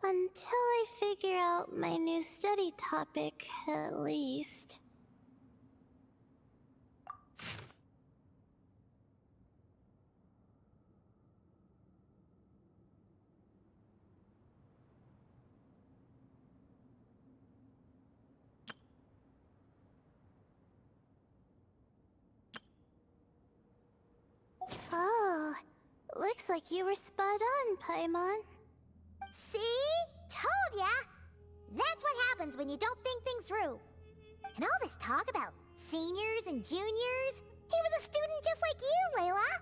Until I figure out my new study topic, at least. Oh, looks like you were spot on, Paimon. See? Told ya! That's what happens when you don't think things through. And all this talk about seniors and juniors, he was a student just like you, Layla.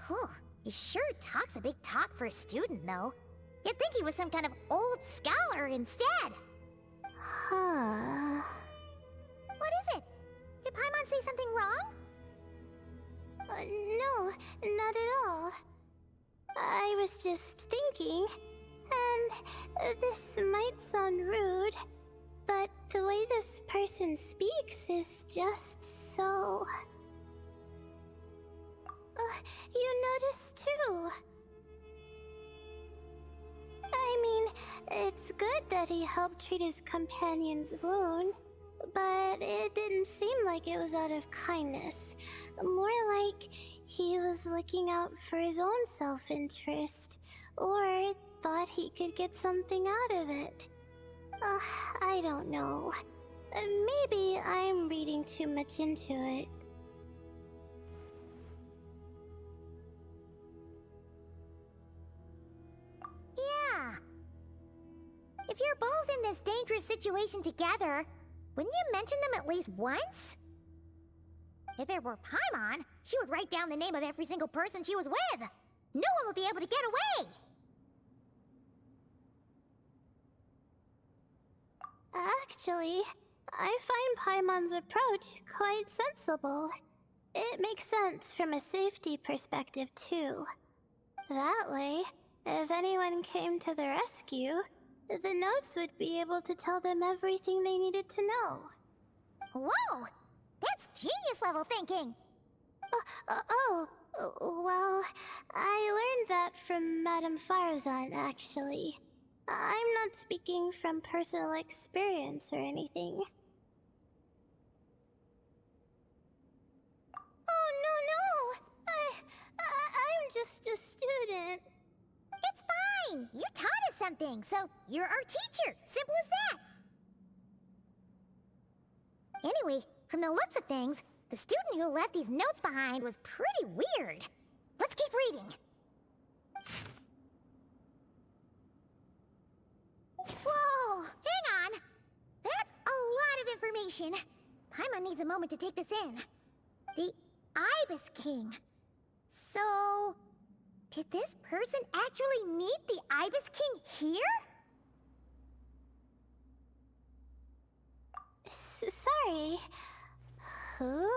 Whew, he sure talks a big talk for a student, though. You'd think he was some kind of old scholar instead. Huh. What is it? Did Paimon say something wrong? No, not at all. I was just thinking, and this might sound rude, but the way this person speaks is just so... you notice too. I mean, it's good that he helped treat his companion's wound, but it didn't seem like it was out of kindness. More like he was looking out for his own self-interest, or thought he could get something out of it. I don't know. Maybe I'm reading too much into it. Yeah. If you're both in this dangerous situation together, wouldn't you mention them at least once? If it were Paimon, she would write down the name of every single person she was with. No one would be able to get away. Actually, I find Paimon's approach quite sensible. It makes sense from a safety perspective, too. That way, if anyone came to the rescue, the notes would be able to tell them everything they needed to know. Whoa! That's genius-level thinking! Well, I learned that from Madame Farazan, actually. I'm not speaking from personal experience or anything. Oh, no! I'm just a student. It's fine! You taught us something, so you're our teacher. Simple as that. Anyway, from the looks of things, the student who left these notes behind was pretty weird. Let's keep reading. Whoa! Hang on! That's a lot of information. Paimon needs a moment to take this in. The Ibis King. So... did this person actually meet the Ibis King here? Sorry. Who?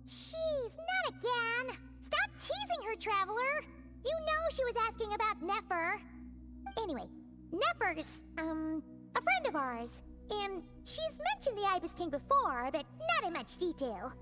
Jeez, not again! Stop teasing her, Traveler! You know she was asking about Nefer. Anyway, Nefer's, a friend of ours. And she's mentioned the Ibis King before, but not in much detail.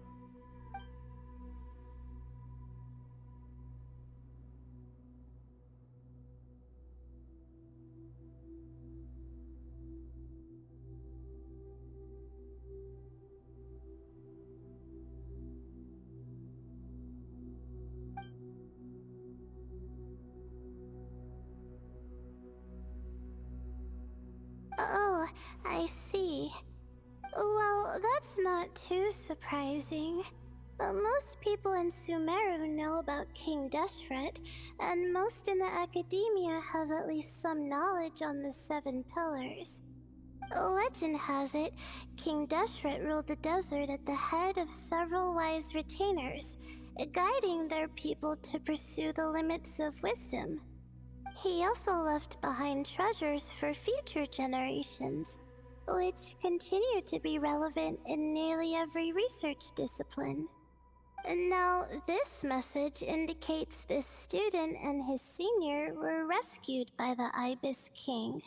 I see. Well, that's not too surprising. Most people in Sumeru know about King Deshret, and most in the academia have at least some knowledge on the Seven Pillars. Legend has it, King Deshret ruled the desert at the head of several wise retainers, guiding their people to pursue the limits of wisdom. He also left behind treasures for future generations, which continue to be relevant in nearly every research discipline. Now, this message indicates this student and his senior were rescued by the Ibis King.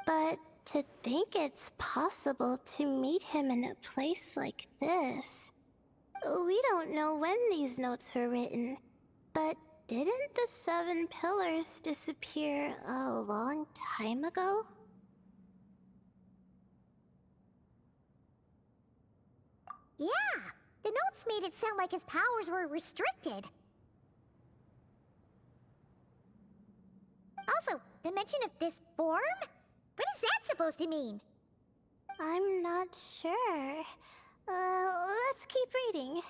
But to think it's possible to meet him in a place like this... We don't know when these notes were written, but didn't the Seven Pillars disappear a long time ago? Yeah, the notes made it sound like his powers were restricted. Also, the mention of this form? What is that supposed to mean? I'm not sure. Let's keep reading.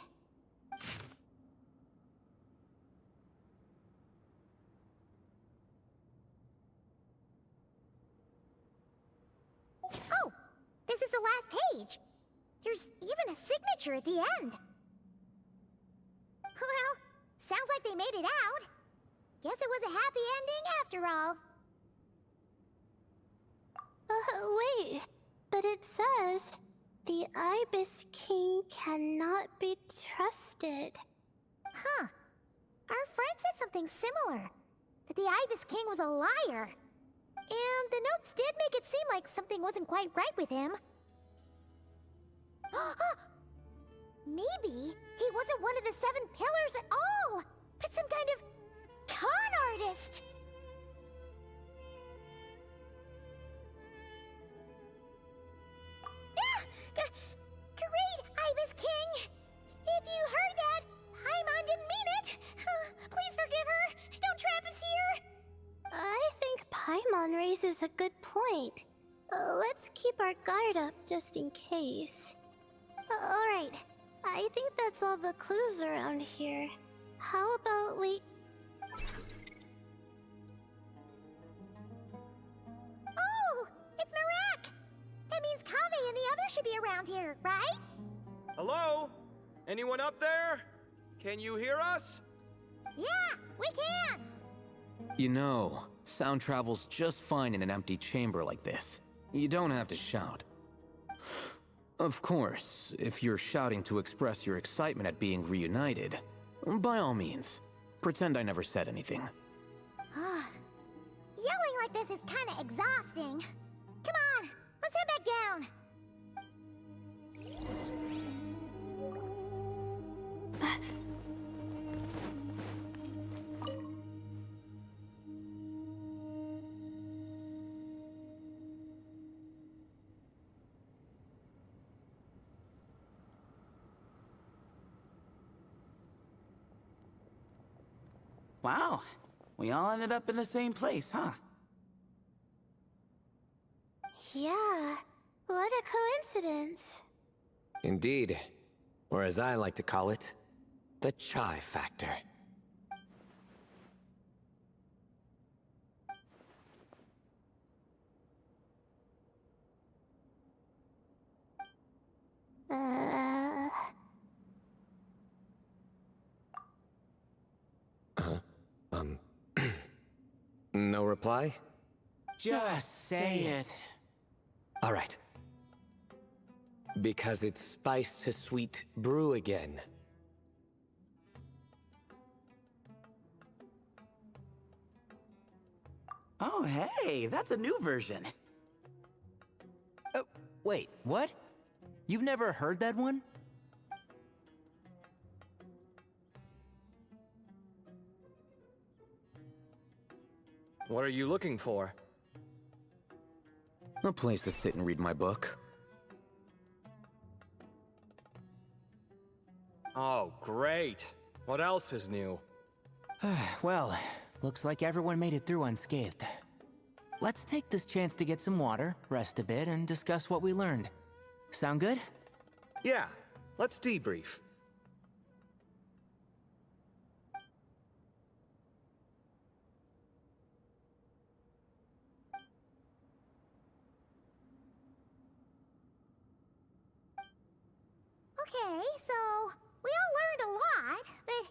Oh, this is the last page. There's even a signature at the end. Well, sounds like they made it out. Guess it was a happy ending after all. Wait, but it says, the Ibis King cannot be trusted. Huh. Our friend said something similar. That the Ibis King was a liar. And the notes did make it seem like something wasn't quite right with him. Maybe he wasn't one of the Seven Pillars at all, but some kind of con artist. Great, Ibis King! If you heard that, Paimon didn't mean it. Please forgive her. Don't trap us here. I think Paimon raises a good point. Let's keep our guard up just in case. Alright, I think that's all the clues around here. How about we... Oh, it's Marak! That means Kaveh and the others should be around here, right? Hello? Anyone up there? Can you hear us? Yeah, we can! You know, sound travels just fine in an empty chamber like this. You don't have to shout. Of course, if you're shouting to express your excitement at being reunited, by all means, pretend I never said anything. Yelling like this is kinda exhausting. Come on, let's head back down. Wow, we all ended up in the same place, huh? Yeah, what a coincidence. Indeed. Or as I like to call it, the chai factor. No reply? Just say it. All right. Because it's spice to sweet brew again. Oh, hey, that's a new version. Oh, wait, what? You've never heard that one? What are you looking for? A place to sit and read my book. Oh, great. What else is new? Well, looks like everyone made it through unscathed. let's take this chance to get some water, rest a bit, and discuss what we learned. Sound good? Yeah, let's debrief. Okay, so we all learned a lot, but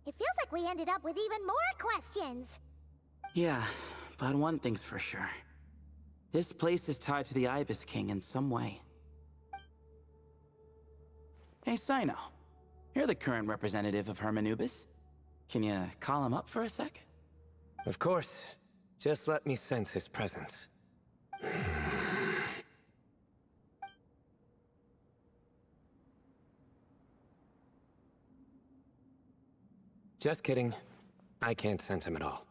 it feels like we ended up with even more questions. Yeah, but one thing's for sure. This place is tied to the Ibis King in some way. Hey, Sino. You're the current representative of Hermanubis. Can you call him up for a sec? Of course. Just let me sense his presence. Just kidding. I can't sense him at all.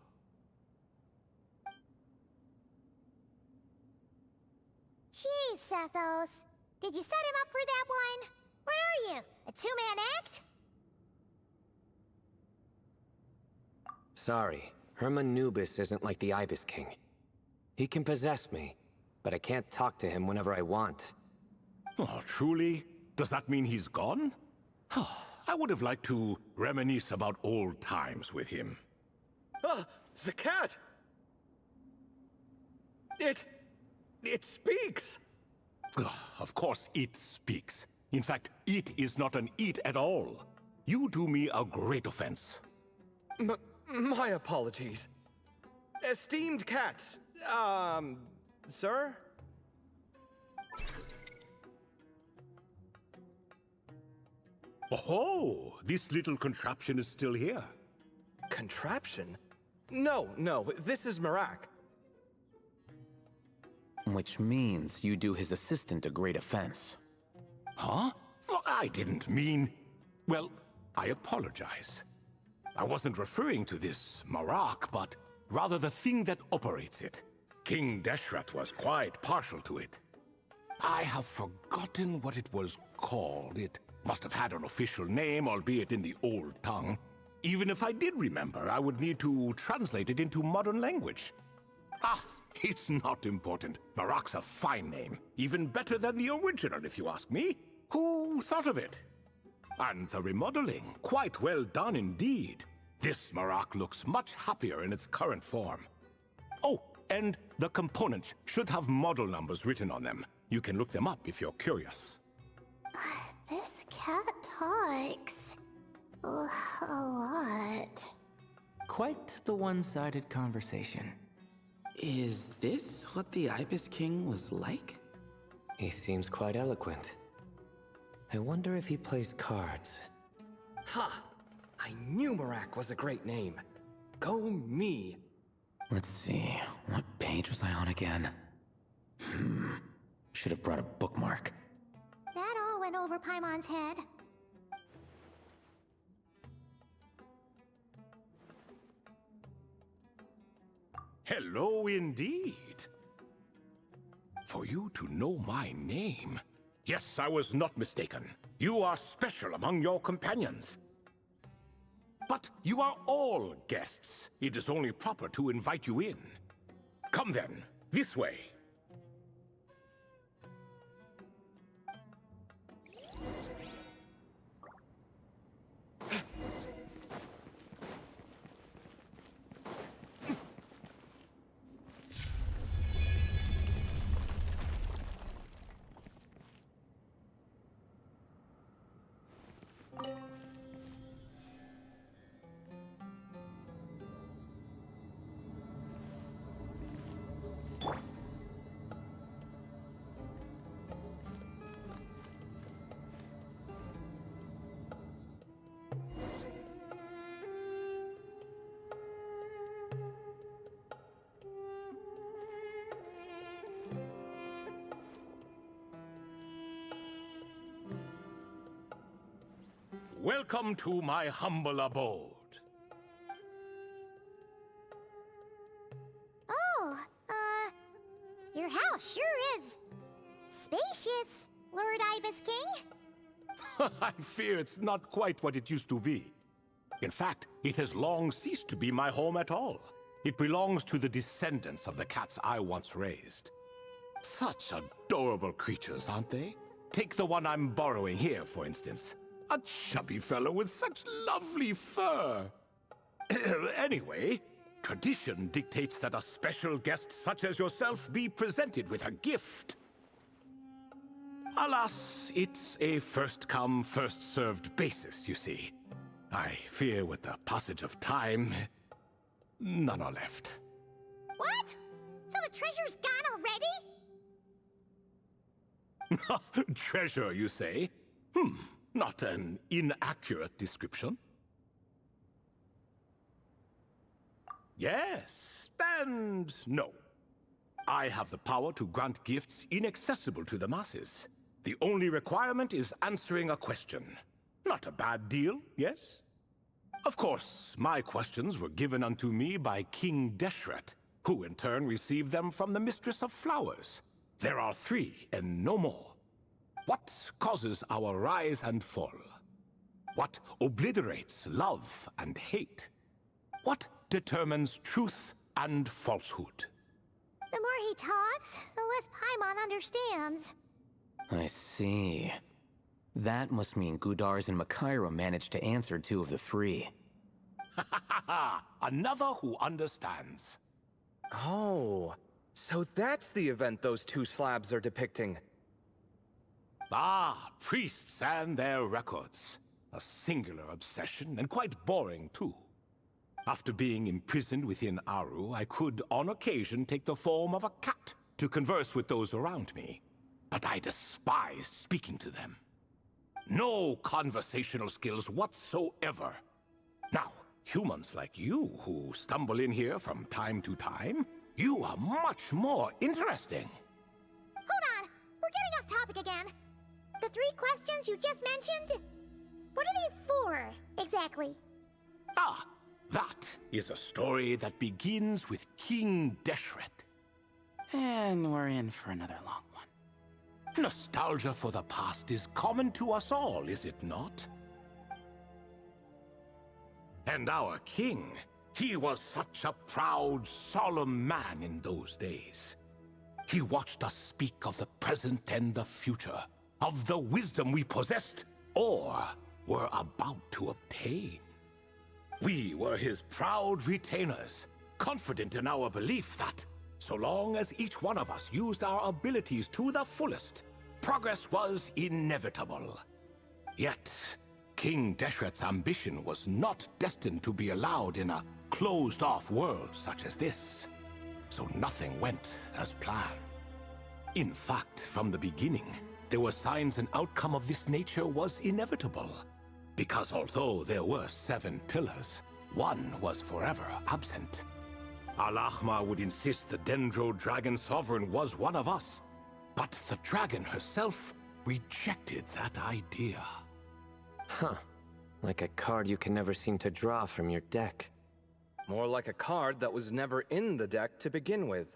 Jeez, Sethos. Did you set him up for that one? What are you, a two-man act? Sorry, Hermanubis isn't like the Ibis King. He can possess me, but I can't talk to him whenever I want. Oh, truly? Does that mean he's gone? I would have liked to reminisce about old times with him. Ah, the cat! It speaks! Ugh, of course it speaks. In fact, it is not an it at all. You do me a great offense. My apologies. Esteemed cats, sir? Oh, this little contraption is still here. Contraption? No, this is Marak. Which means you do his assistant a great offense. Huh? Well, I didn't mean... Well, I apologize. I wasn't referring to this Marak, but rather the thing that operates it. King Deshret was quite partial to it. I have forgotten what it was called. It must have had an official name, albeit in the old tongue. Even if I did remember, I would need to translate it into modern language. Ah, it's not important. Marak's a fine name. Even better than the original, if you ask me. Who thought of it? And the remodeling, quite well done indeed. This Marak looks much happier in its current form. Oh, and the components should have model numbers written on them. You can look them up if you're curious. This cat talks a lot. Quite the one-sided conversation. Is this what the Ibis King was like? He seems quite eloquent. I wonder if he plays cards. Ha! I knew Marak was a great name. Go me! Let's see, what page was I on again? Should have brought a bookmark. That all went over Paimon's head. Hello indeed. For you to know my name. Yes, I was not mistaken. You are special among your companions. But you are all guests. It is only proper to invite you in. Come then, this way. Welcome to my humble abode. Oh, your house sure is spacious, Lord Ibis King. I fear it's not quite what it used to be. In fact, it has long ceased to be my home at all. It belongs to the descendants of the cats I once raised. Such adorable creatures, aren't they? Take the one I'm borrowing here, for instance. A chubby fellow with such lovely fur. Anyway, tradition dictates that a special guest such as yourself be presented with a gift. Alas, it's a first-come, first-served basis, you see. I fear with the passage of time, none are left. What? So the treasure's gone already? Treasure, you say? Not an inaccurate description. Yes, and no. I have the power to grant gifts inaccessible to the masses. The only requirement is answering a question. Not a bad deal, yes? Of course, my questions were given unto me by King Deshret, who in turn received them from the Mistress of Flowers. There are 3, and no more. What causes our rise and fall? What obliterates love and hate? What determines truth and falsehood? The more he talks, the less Paimon understands. I see. That must mean Gudars and Makaira managed to answer 2 of the 3. Another who understands. Oh, so that's the event those 2 slabs are depicting. Ah, priests and their records. A singular obsession, and quite boring, too. After being imprisoned within Aru, I could, on occasion, take the form of a cat to converse with those around me. But I despised speaking to them. No conversational skills whatsoever. Now, humans like you who stumble in here from time to time, you are much more interesting. Hold on, we're getting off topic again. The 3 questions you just mentioned? What are they for, exactly? Ah, that is a story that begins with King Deshret. And we're in for another long one. Nostalgia for the past is common to us all, is it not? And our king, he was such a proud, solemn man in those days. He watched us speak of the present and the future, of the wisdom we possessed, or were about to obtain. We were his proud retainers, confident in our belief that, so long as each one of us used our abilities to the fullest, progress was inevitable. Yet, King Deshret's ambition was not destined to be allowed in a closed-off world such as this. So nothing went as planned. In fact, from the beginning, there were signs an outcome of this nature was inevitable. Because although there were 7 pillars, one was forever absent. Al-Ahmar would insist the Dendro Dragon Sovereign was one of us, but the dragon herself rejected that idea. Huh. Like a card you can never seem to draw from your deck. More like a card that was never in the deck to begin with.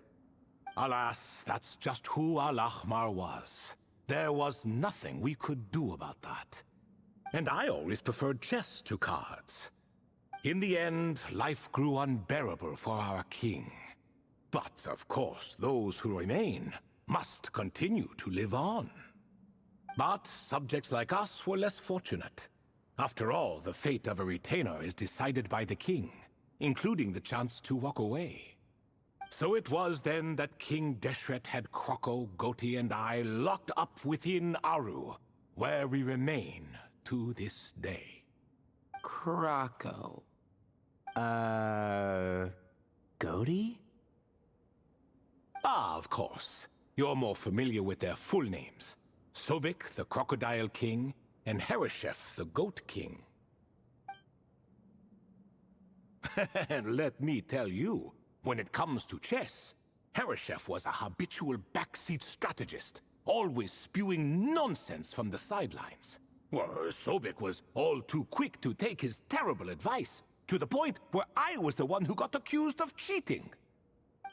Alas, that's just who Al-Ahmar was. There was nothing we could do about that. And I always preferred chess to cards. In the end, life grew unbearable for our king. But, of course, those who remain must continue to live on. But subjects like us were less fortunate. After all, the fate of a retainer is decided by the king, including the chance to walk away. So it was then that King Deshret had Kroko, Goti, and I locked up within Aru, where we remain to this day. Kroko. Goti? Ah, of course. You're more familiar with their full names. Sobek, the Crocodile King, and Hereshef, the Goat King. And let me tell you, when it comes to chess, Hereshef was a habitual backseat strategist, always spewing nonsense from the sidelines. Well, Sobek was all too quick to take his terrible advice, to the point where I was the one who got accused of cheating.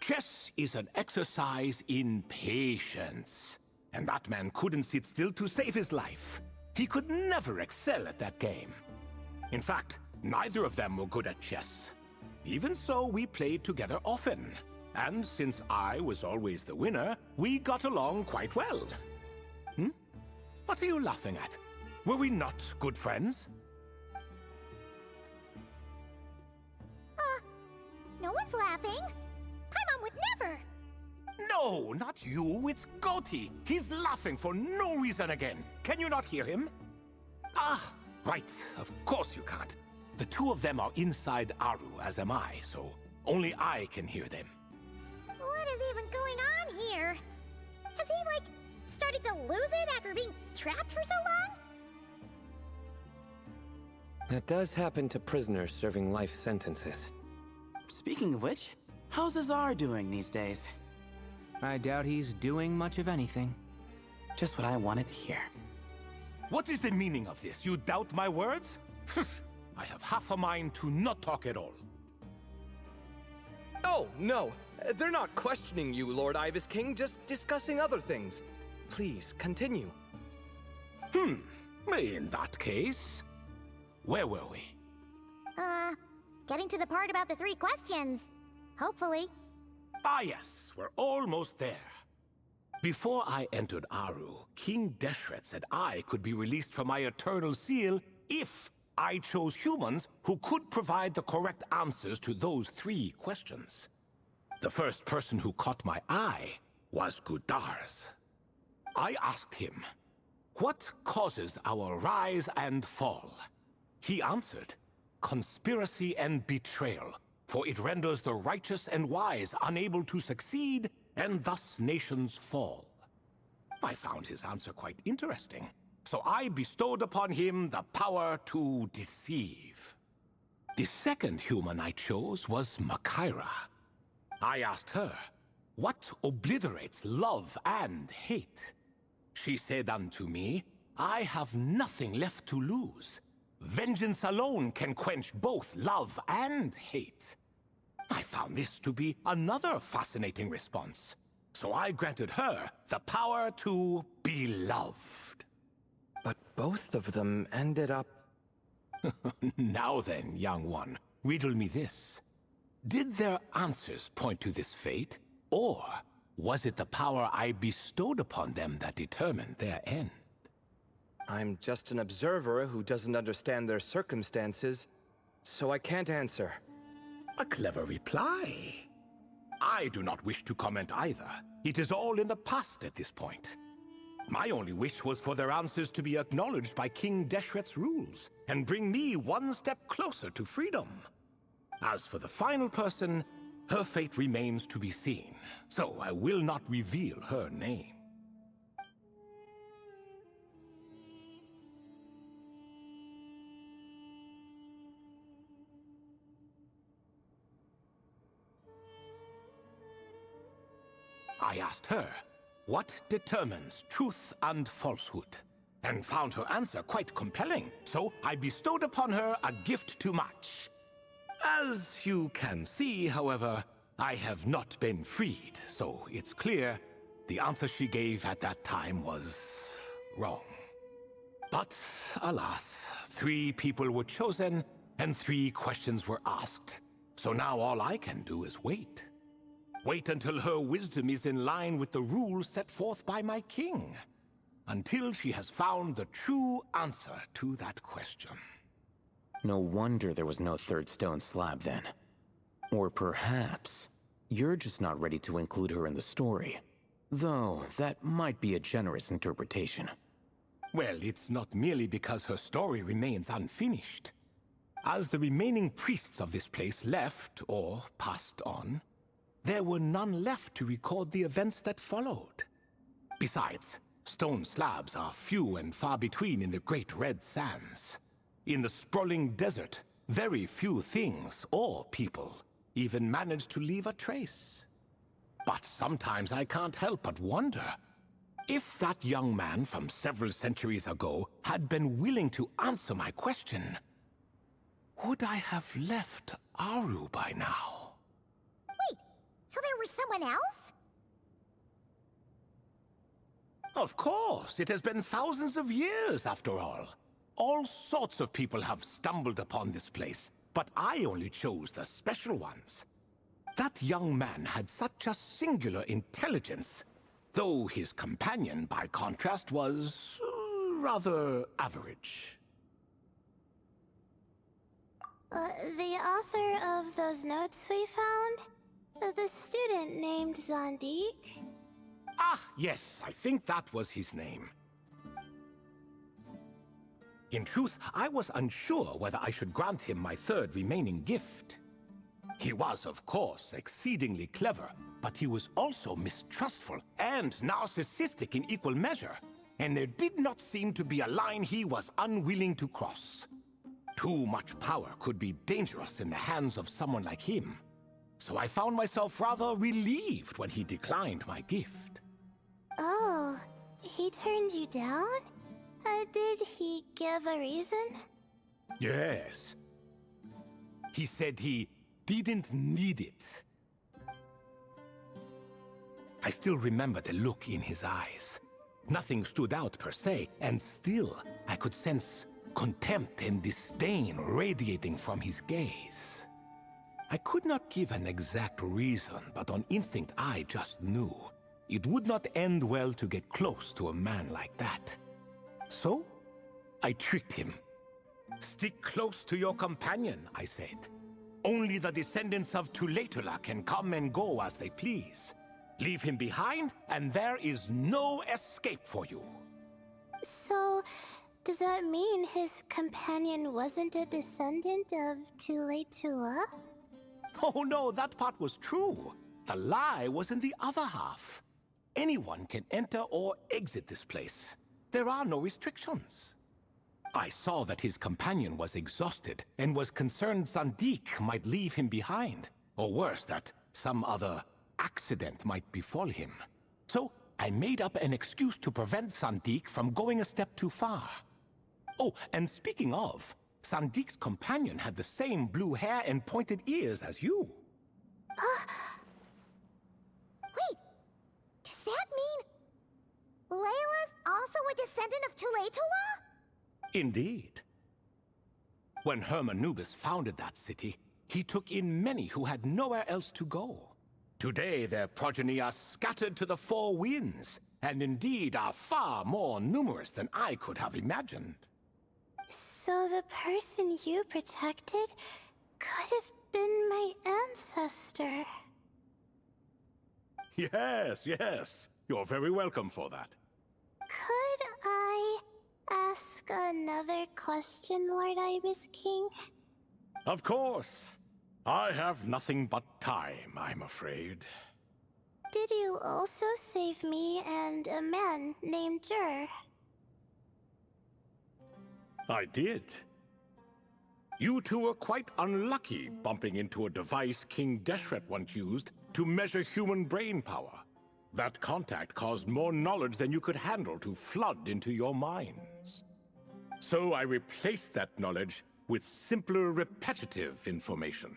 Chess is an exercise in patience, and that man couldn't sit still to save his life. He could never excel at that game. In fact, neither of them were good at chess. Even so, we played together often. And since I was always the winner, we got along quite well. What are you laughing at? Were we not good friends? No one's laughing. Paimon would never. No, not you. It's Goti. He's laughing for no reason again. Can you not hear him? Ah, right. Of course you can't. The two of them are inside Aru, as am I, so only I can hear them. What is even going on here? Has he, like, started to lose it after being trapped for so long? That does happen to prisoners serving life sentences. Speaking of which, how's Azar doing these days? I doubt he's doing much of anything. Just what I wanted to hear. What is the meaning of this? You doubt my words? I have half a mind to not talk at all. Oh, no. They're not questioning you, Lord Ibis King, just discussing other things. Please, continue. In that case... Where were we? Getting to the part about the 3 questions. Hopefully. Ah yes, we're almost there. Before I entered Aru, King Deshret said I could be released from my eternal seal if I chose humans who could provide the correct answers to those 3 questions. The first person who caught my eye was Gudars. I asked him, what causes our rise and fall? He answered, conspiracy and betrayal, for it renders the righteous and wise unable to succeed, and thus nations fall. I found his answer quite interesting, so I bestowed upon him the power to deceive. The second human I chose was Makaira. I asked her, what obliterates love and hate? She said unto me, I have nothing left to lose. Vengeance alone can quench both love and hate. I found this to be another fascinating response, so I granted her the power to be loved. But both of them ended up... Now then, young one, riddle me this. Did their answers point to this fate, or was it the power I bestowed upon them that determined their end? I'm just an observer who doesn't understand their circumstances, so I can't answer. A clever reply. I do not wish to comment either. It is all in the past at this point. My only wish was for their answers to be acknowledged by King Deshret's rules, and bring me one step closer to freedom. As for the final person, her fate remains to be seen, so I will not reveal her name. I asked her, what determines truth and falsehood? And found her answer quite compelling, so I bestowed upon her a gift to match. As you can see, however, I have not been freed, so it's clear the answer she gave at that time was wrong. But alas, 3 people were chosen and 3 questions were asked, so now all I can do is wait. Wait until her wisdom is in line with the rules set forth by my king. Until she has found the true answer to that question. No wonder there was no 3rd stone slab then. Or perhaps you're just not ready to include her in the story. Though, that might be a generous interpretation. Well, it's not merely because her story remains unfinished. As the remaining priests of this place left, or passed on, there were none left to record the events that followed. Besides, stone slabs are few and far between in the Great Red Sands. In the sprawling desert, very few things or people even manage to leave a trace. But sometimes I can't help but wonder, if that young man from several centuries ago had been willing to answer my question, would I have left Aru by now? So there was someone else? Of course, it has been thousands of years after all. All sorts of people have stumbled upon this place, but I only chose the special ones. That young man had such a singular intelligence, though his companion, by contrast, was rather average. The author of those notes we found? The student named Zondik? Ah, yes, I think that was his name. In truth, I was unsure whether I should grant him my third remaining gift. He was, of course, exceedingly clever, but he was also mistrustful and narcissistic in equal measure, and there did not seem to be a line he was unwilling to cross. Too much power could be dangerous in the hands of someone like him, so I found myself rather relieved when he declined my gift. Oh, he turned you down? Did he give a reason? Yes. He said he didn't need it. I still remember the look in his eyes. Nothing stood out per se, and still I could sense contempt and disdain radiating from his gaze. I could not give an exact reason, but on instinct I just knew it would not end well to get close to a man like that. So, I tricked him. "Stick close to your companion," I said. "Only the descendants of Tulatula can come and go as they please. Leave him behind, and there is no escape for you." So, does that mean his companion wasn't a descendant of Tulatula? Oh no, that part was true. The lie was in the other half. Anyone can enter or exit this place. There are no restrictions. I saw that his companion was exhausted and was concerned Zandik might leave him behind, or worse, that some other accident might befall him. So I made up an excuse to prevent Zandik from going a step too far. Oh, and speaking of, Sandik's companion had the same blue hair and pointed ears as you. Wait, does that mean Layla's also a descendant of Tulatula? Indeed. When Hermanubis founded that city, he took in many who had nowhere else to go. Today, their progeny are scattered to the four winds, and indeed are far more numerous than I could have imagined. So the person you protected could have been my ancestor. Yes, yes. You're very welcome for that. Could I ask another question, Lord Ibis King? Of course. I have nothing but time, I'm afraid. Did you also save me and a man named Jur? I did. You two were quite unlucky bumping into a device King Deshret once used to measure human brain power. That contact caused more knowledge than you could handle to flood into your minds. So I replaced that knowledge with simpler, repetitive information.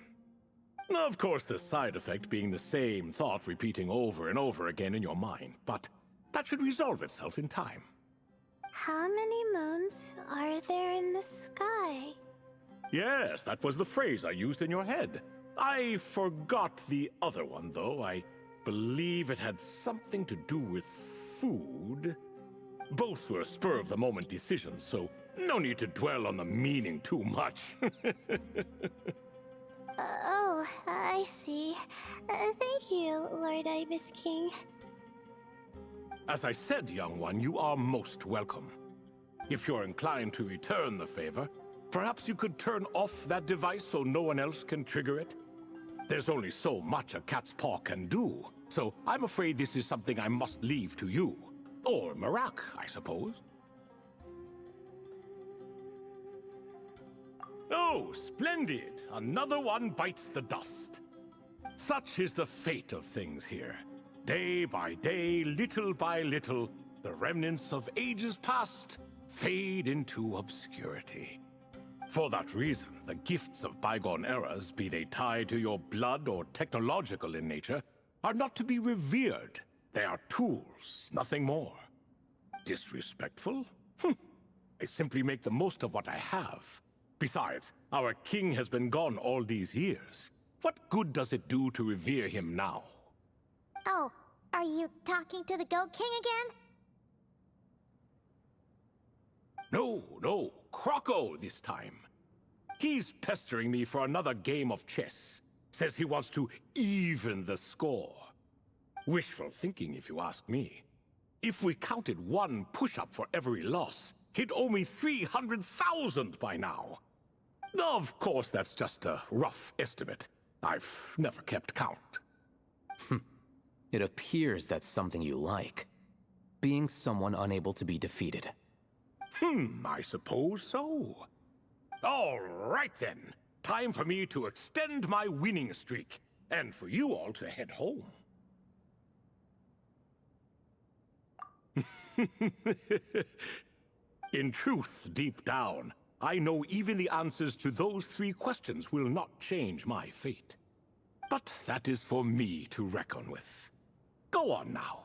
Of course, the side effect being the same thought repeating over and over again in your mind, but that should resolve itself in time. How many moons are there in the sky? Yes, that was the phrase I used in your head. I forgot the other one, though. I believe it had something to do with food. Both were spur-of-the-moment decisions, so no need to dwell on the meaning too much. Oh, I see. Thank you, Lord Ibis King. As I said, young one, you are most welcome. If you're inclined to return the favor, perhaps you could turn off that device so no one else can trigger it? There's only so much a cat's paw can do, so I'm afraid this is something I must leave to you. Or Marak, I suppose. Oh, splendid! Another one bites the dust. Such is the fate of things here. Day by day, little by little, the remnants of ages past fade into obscurity. For that reason, the gifts of bygone eras, be they tied to your blood or technological in nature, are not to be revered. They are tools, nothing more. Disrespectful? I simply make the most of what I have. Besides, our king has been gone all these years. What good does it do to revere him now? Oh, are you talking to the Goat King again? No, Croco this time. He's pestering me for another game of chess. Says he wants to even the score. Wishful thinking, if you ask me. If we counted one push-up for every loss, he'd owe me 300,000 by now. Of course, that's just a rough estimate. I've never kept count. It appears that's something you like. Being someone unable to be defeated. I suppose so. All right then. Time for me to extend my winning streak, and for you all to head home. In truth, deep down, I know even the answers to those 3 questions will not change my fate. But that is for me to reckon with. Go on now.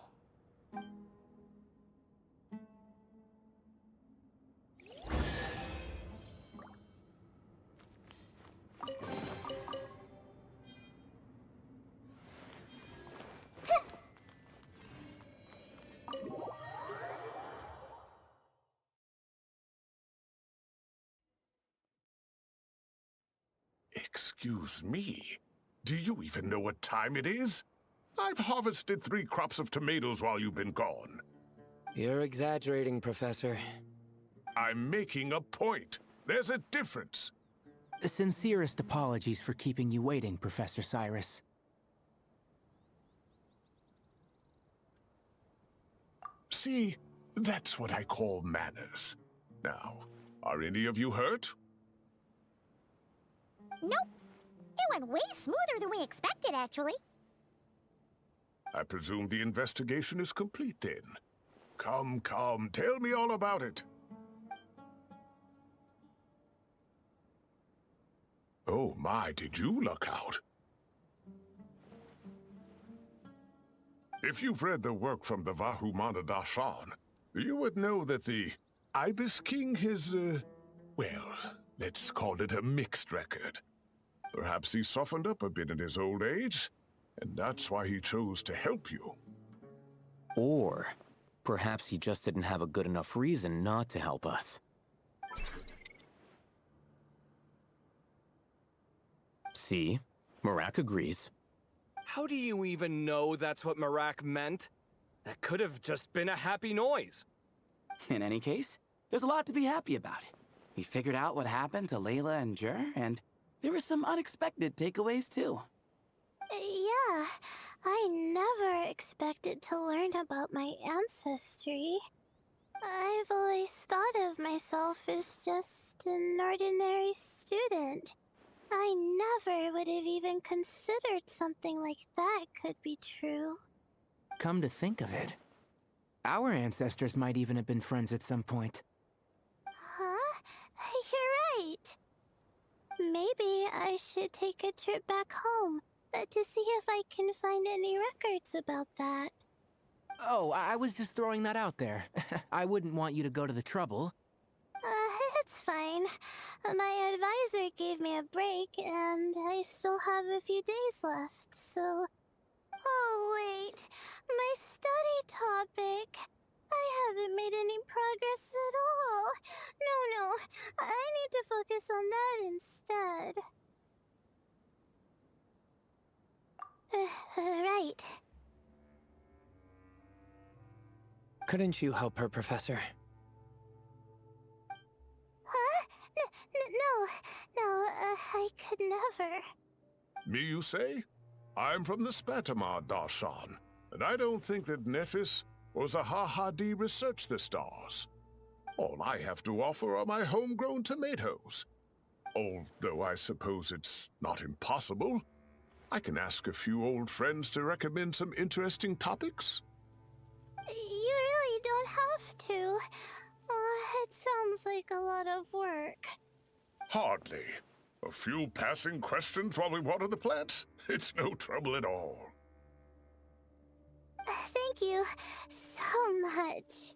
Excuse me. Do you even know what time it is? I've harvested 3 crops of tomatoes while you've been gone. You're exaggerating, Professor. I'm making a point. There's a difference. The sincerest apologies for keeping you waiting, Professor Cyrus. See, that's what I call manners. Now, are any of you hurt? Nope. It went way smoother than we expected, actually. I presume the investigation is complete then. Come, tell me all about it. Oh my, did you luck out? If you've read the work from the Vahumana Dashan, you would know that the Ibis King has, well, let's call it a mixed record. Perhaps he softened up a bit in his old age, and that's why he chose to help you. Or perhaps he just didn't have a good enough reason not to help us. See? Marak agrees. How do you even know that's what Marak meant? That could have just been a happy noise. In any case, there's a lot to be happy about. We figured out what happened to Layla and Jur, and there were some unexpected takeaways too. Yeah, I never expected to learn about my ancestry. I've always thought of myself as just an ordinary student. I never would have even considered something like that could be true. Come to think of it, our ancestors might even have been friends at some point. Huh? You're right. Maybe I should take a trip back home to see if I can find any records about that. Oh, I was just throwing that out there. I wouldn't want you to go to the trouble. It's fine. My advisor gave me a break, and I still have a few days left, so... Oh, wait. My study topic. I haven't made any progress at all. No. I need to focus on that instead. Right. Couldn't you help her, Professor? Huh? No, I could never. Me, you say? I'm from the Spatamar Darshan, and I don't think that Nephis or Zahahadi researched the stars. All I have to offer are my homegrown tomatoes. Although I suppose it's not impossible. I can ask a few old friends to recommend some interesting topics. You really don't have to. It sounds like a lot of work. Hardly. A few passing questions while we water the plants? It's no trouble at all. Thank you so much.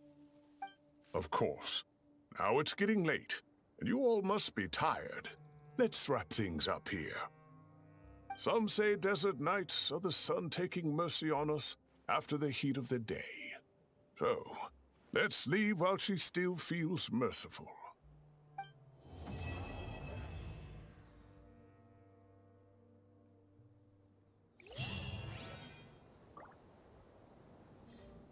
Of course. Now it's getting late, and you all must be tired. Let's wrap things up here. Some say desert nights are the sun taking mercy on us after the heat of the day. So, let's leave while she still feels merciful.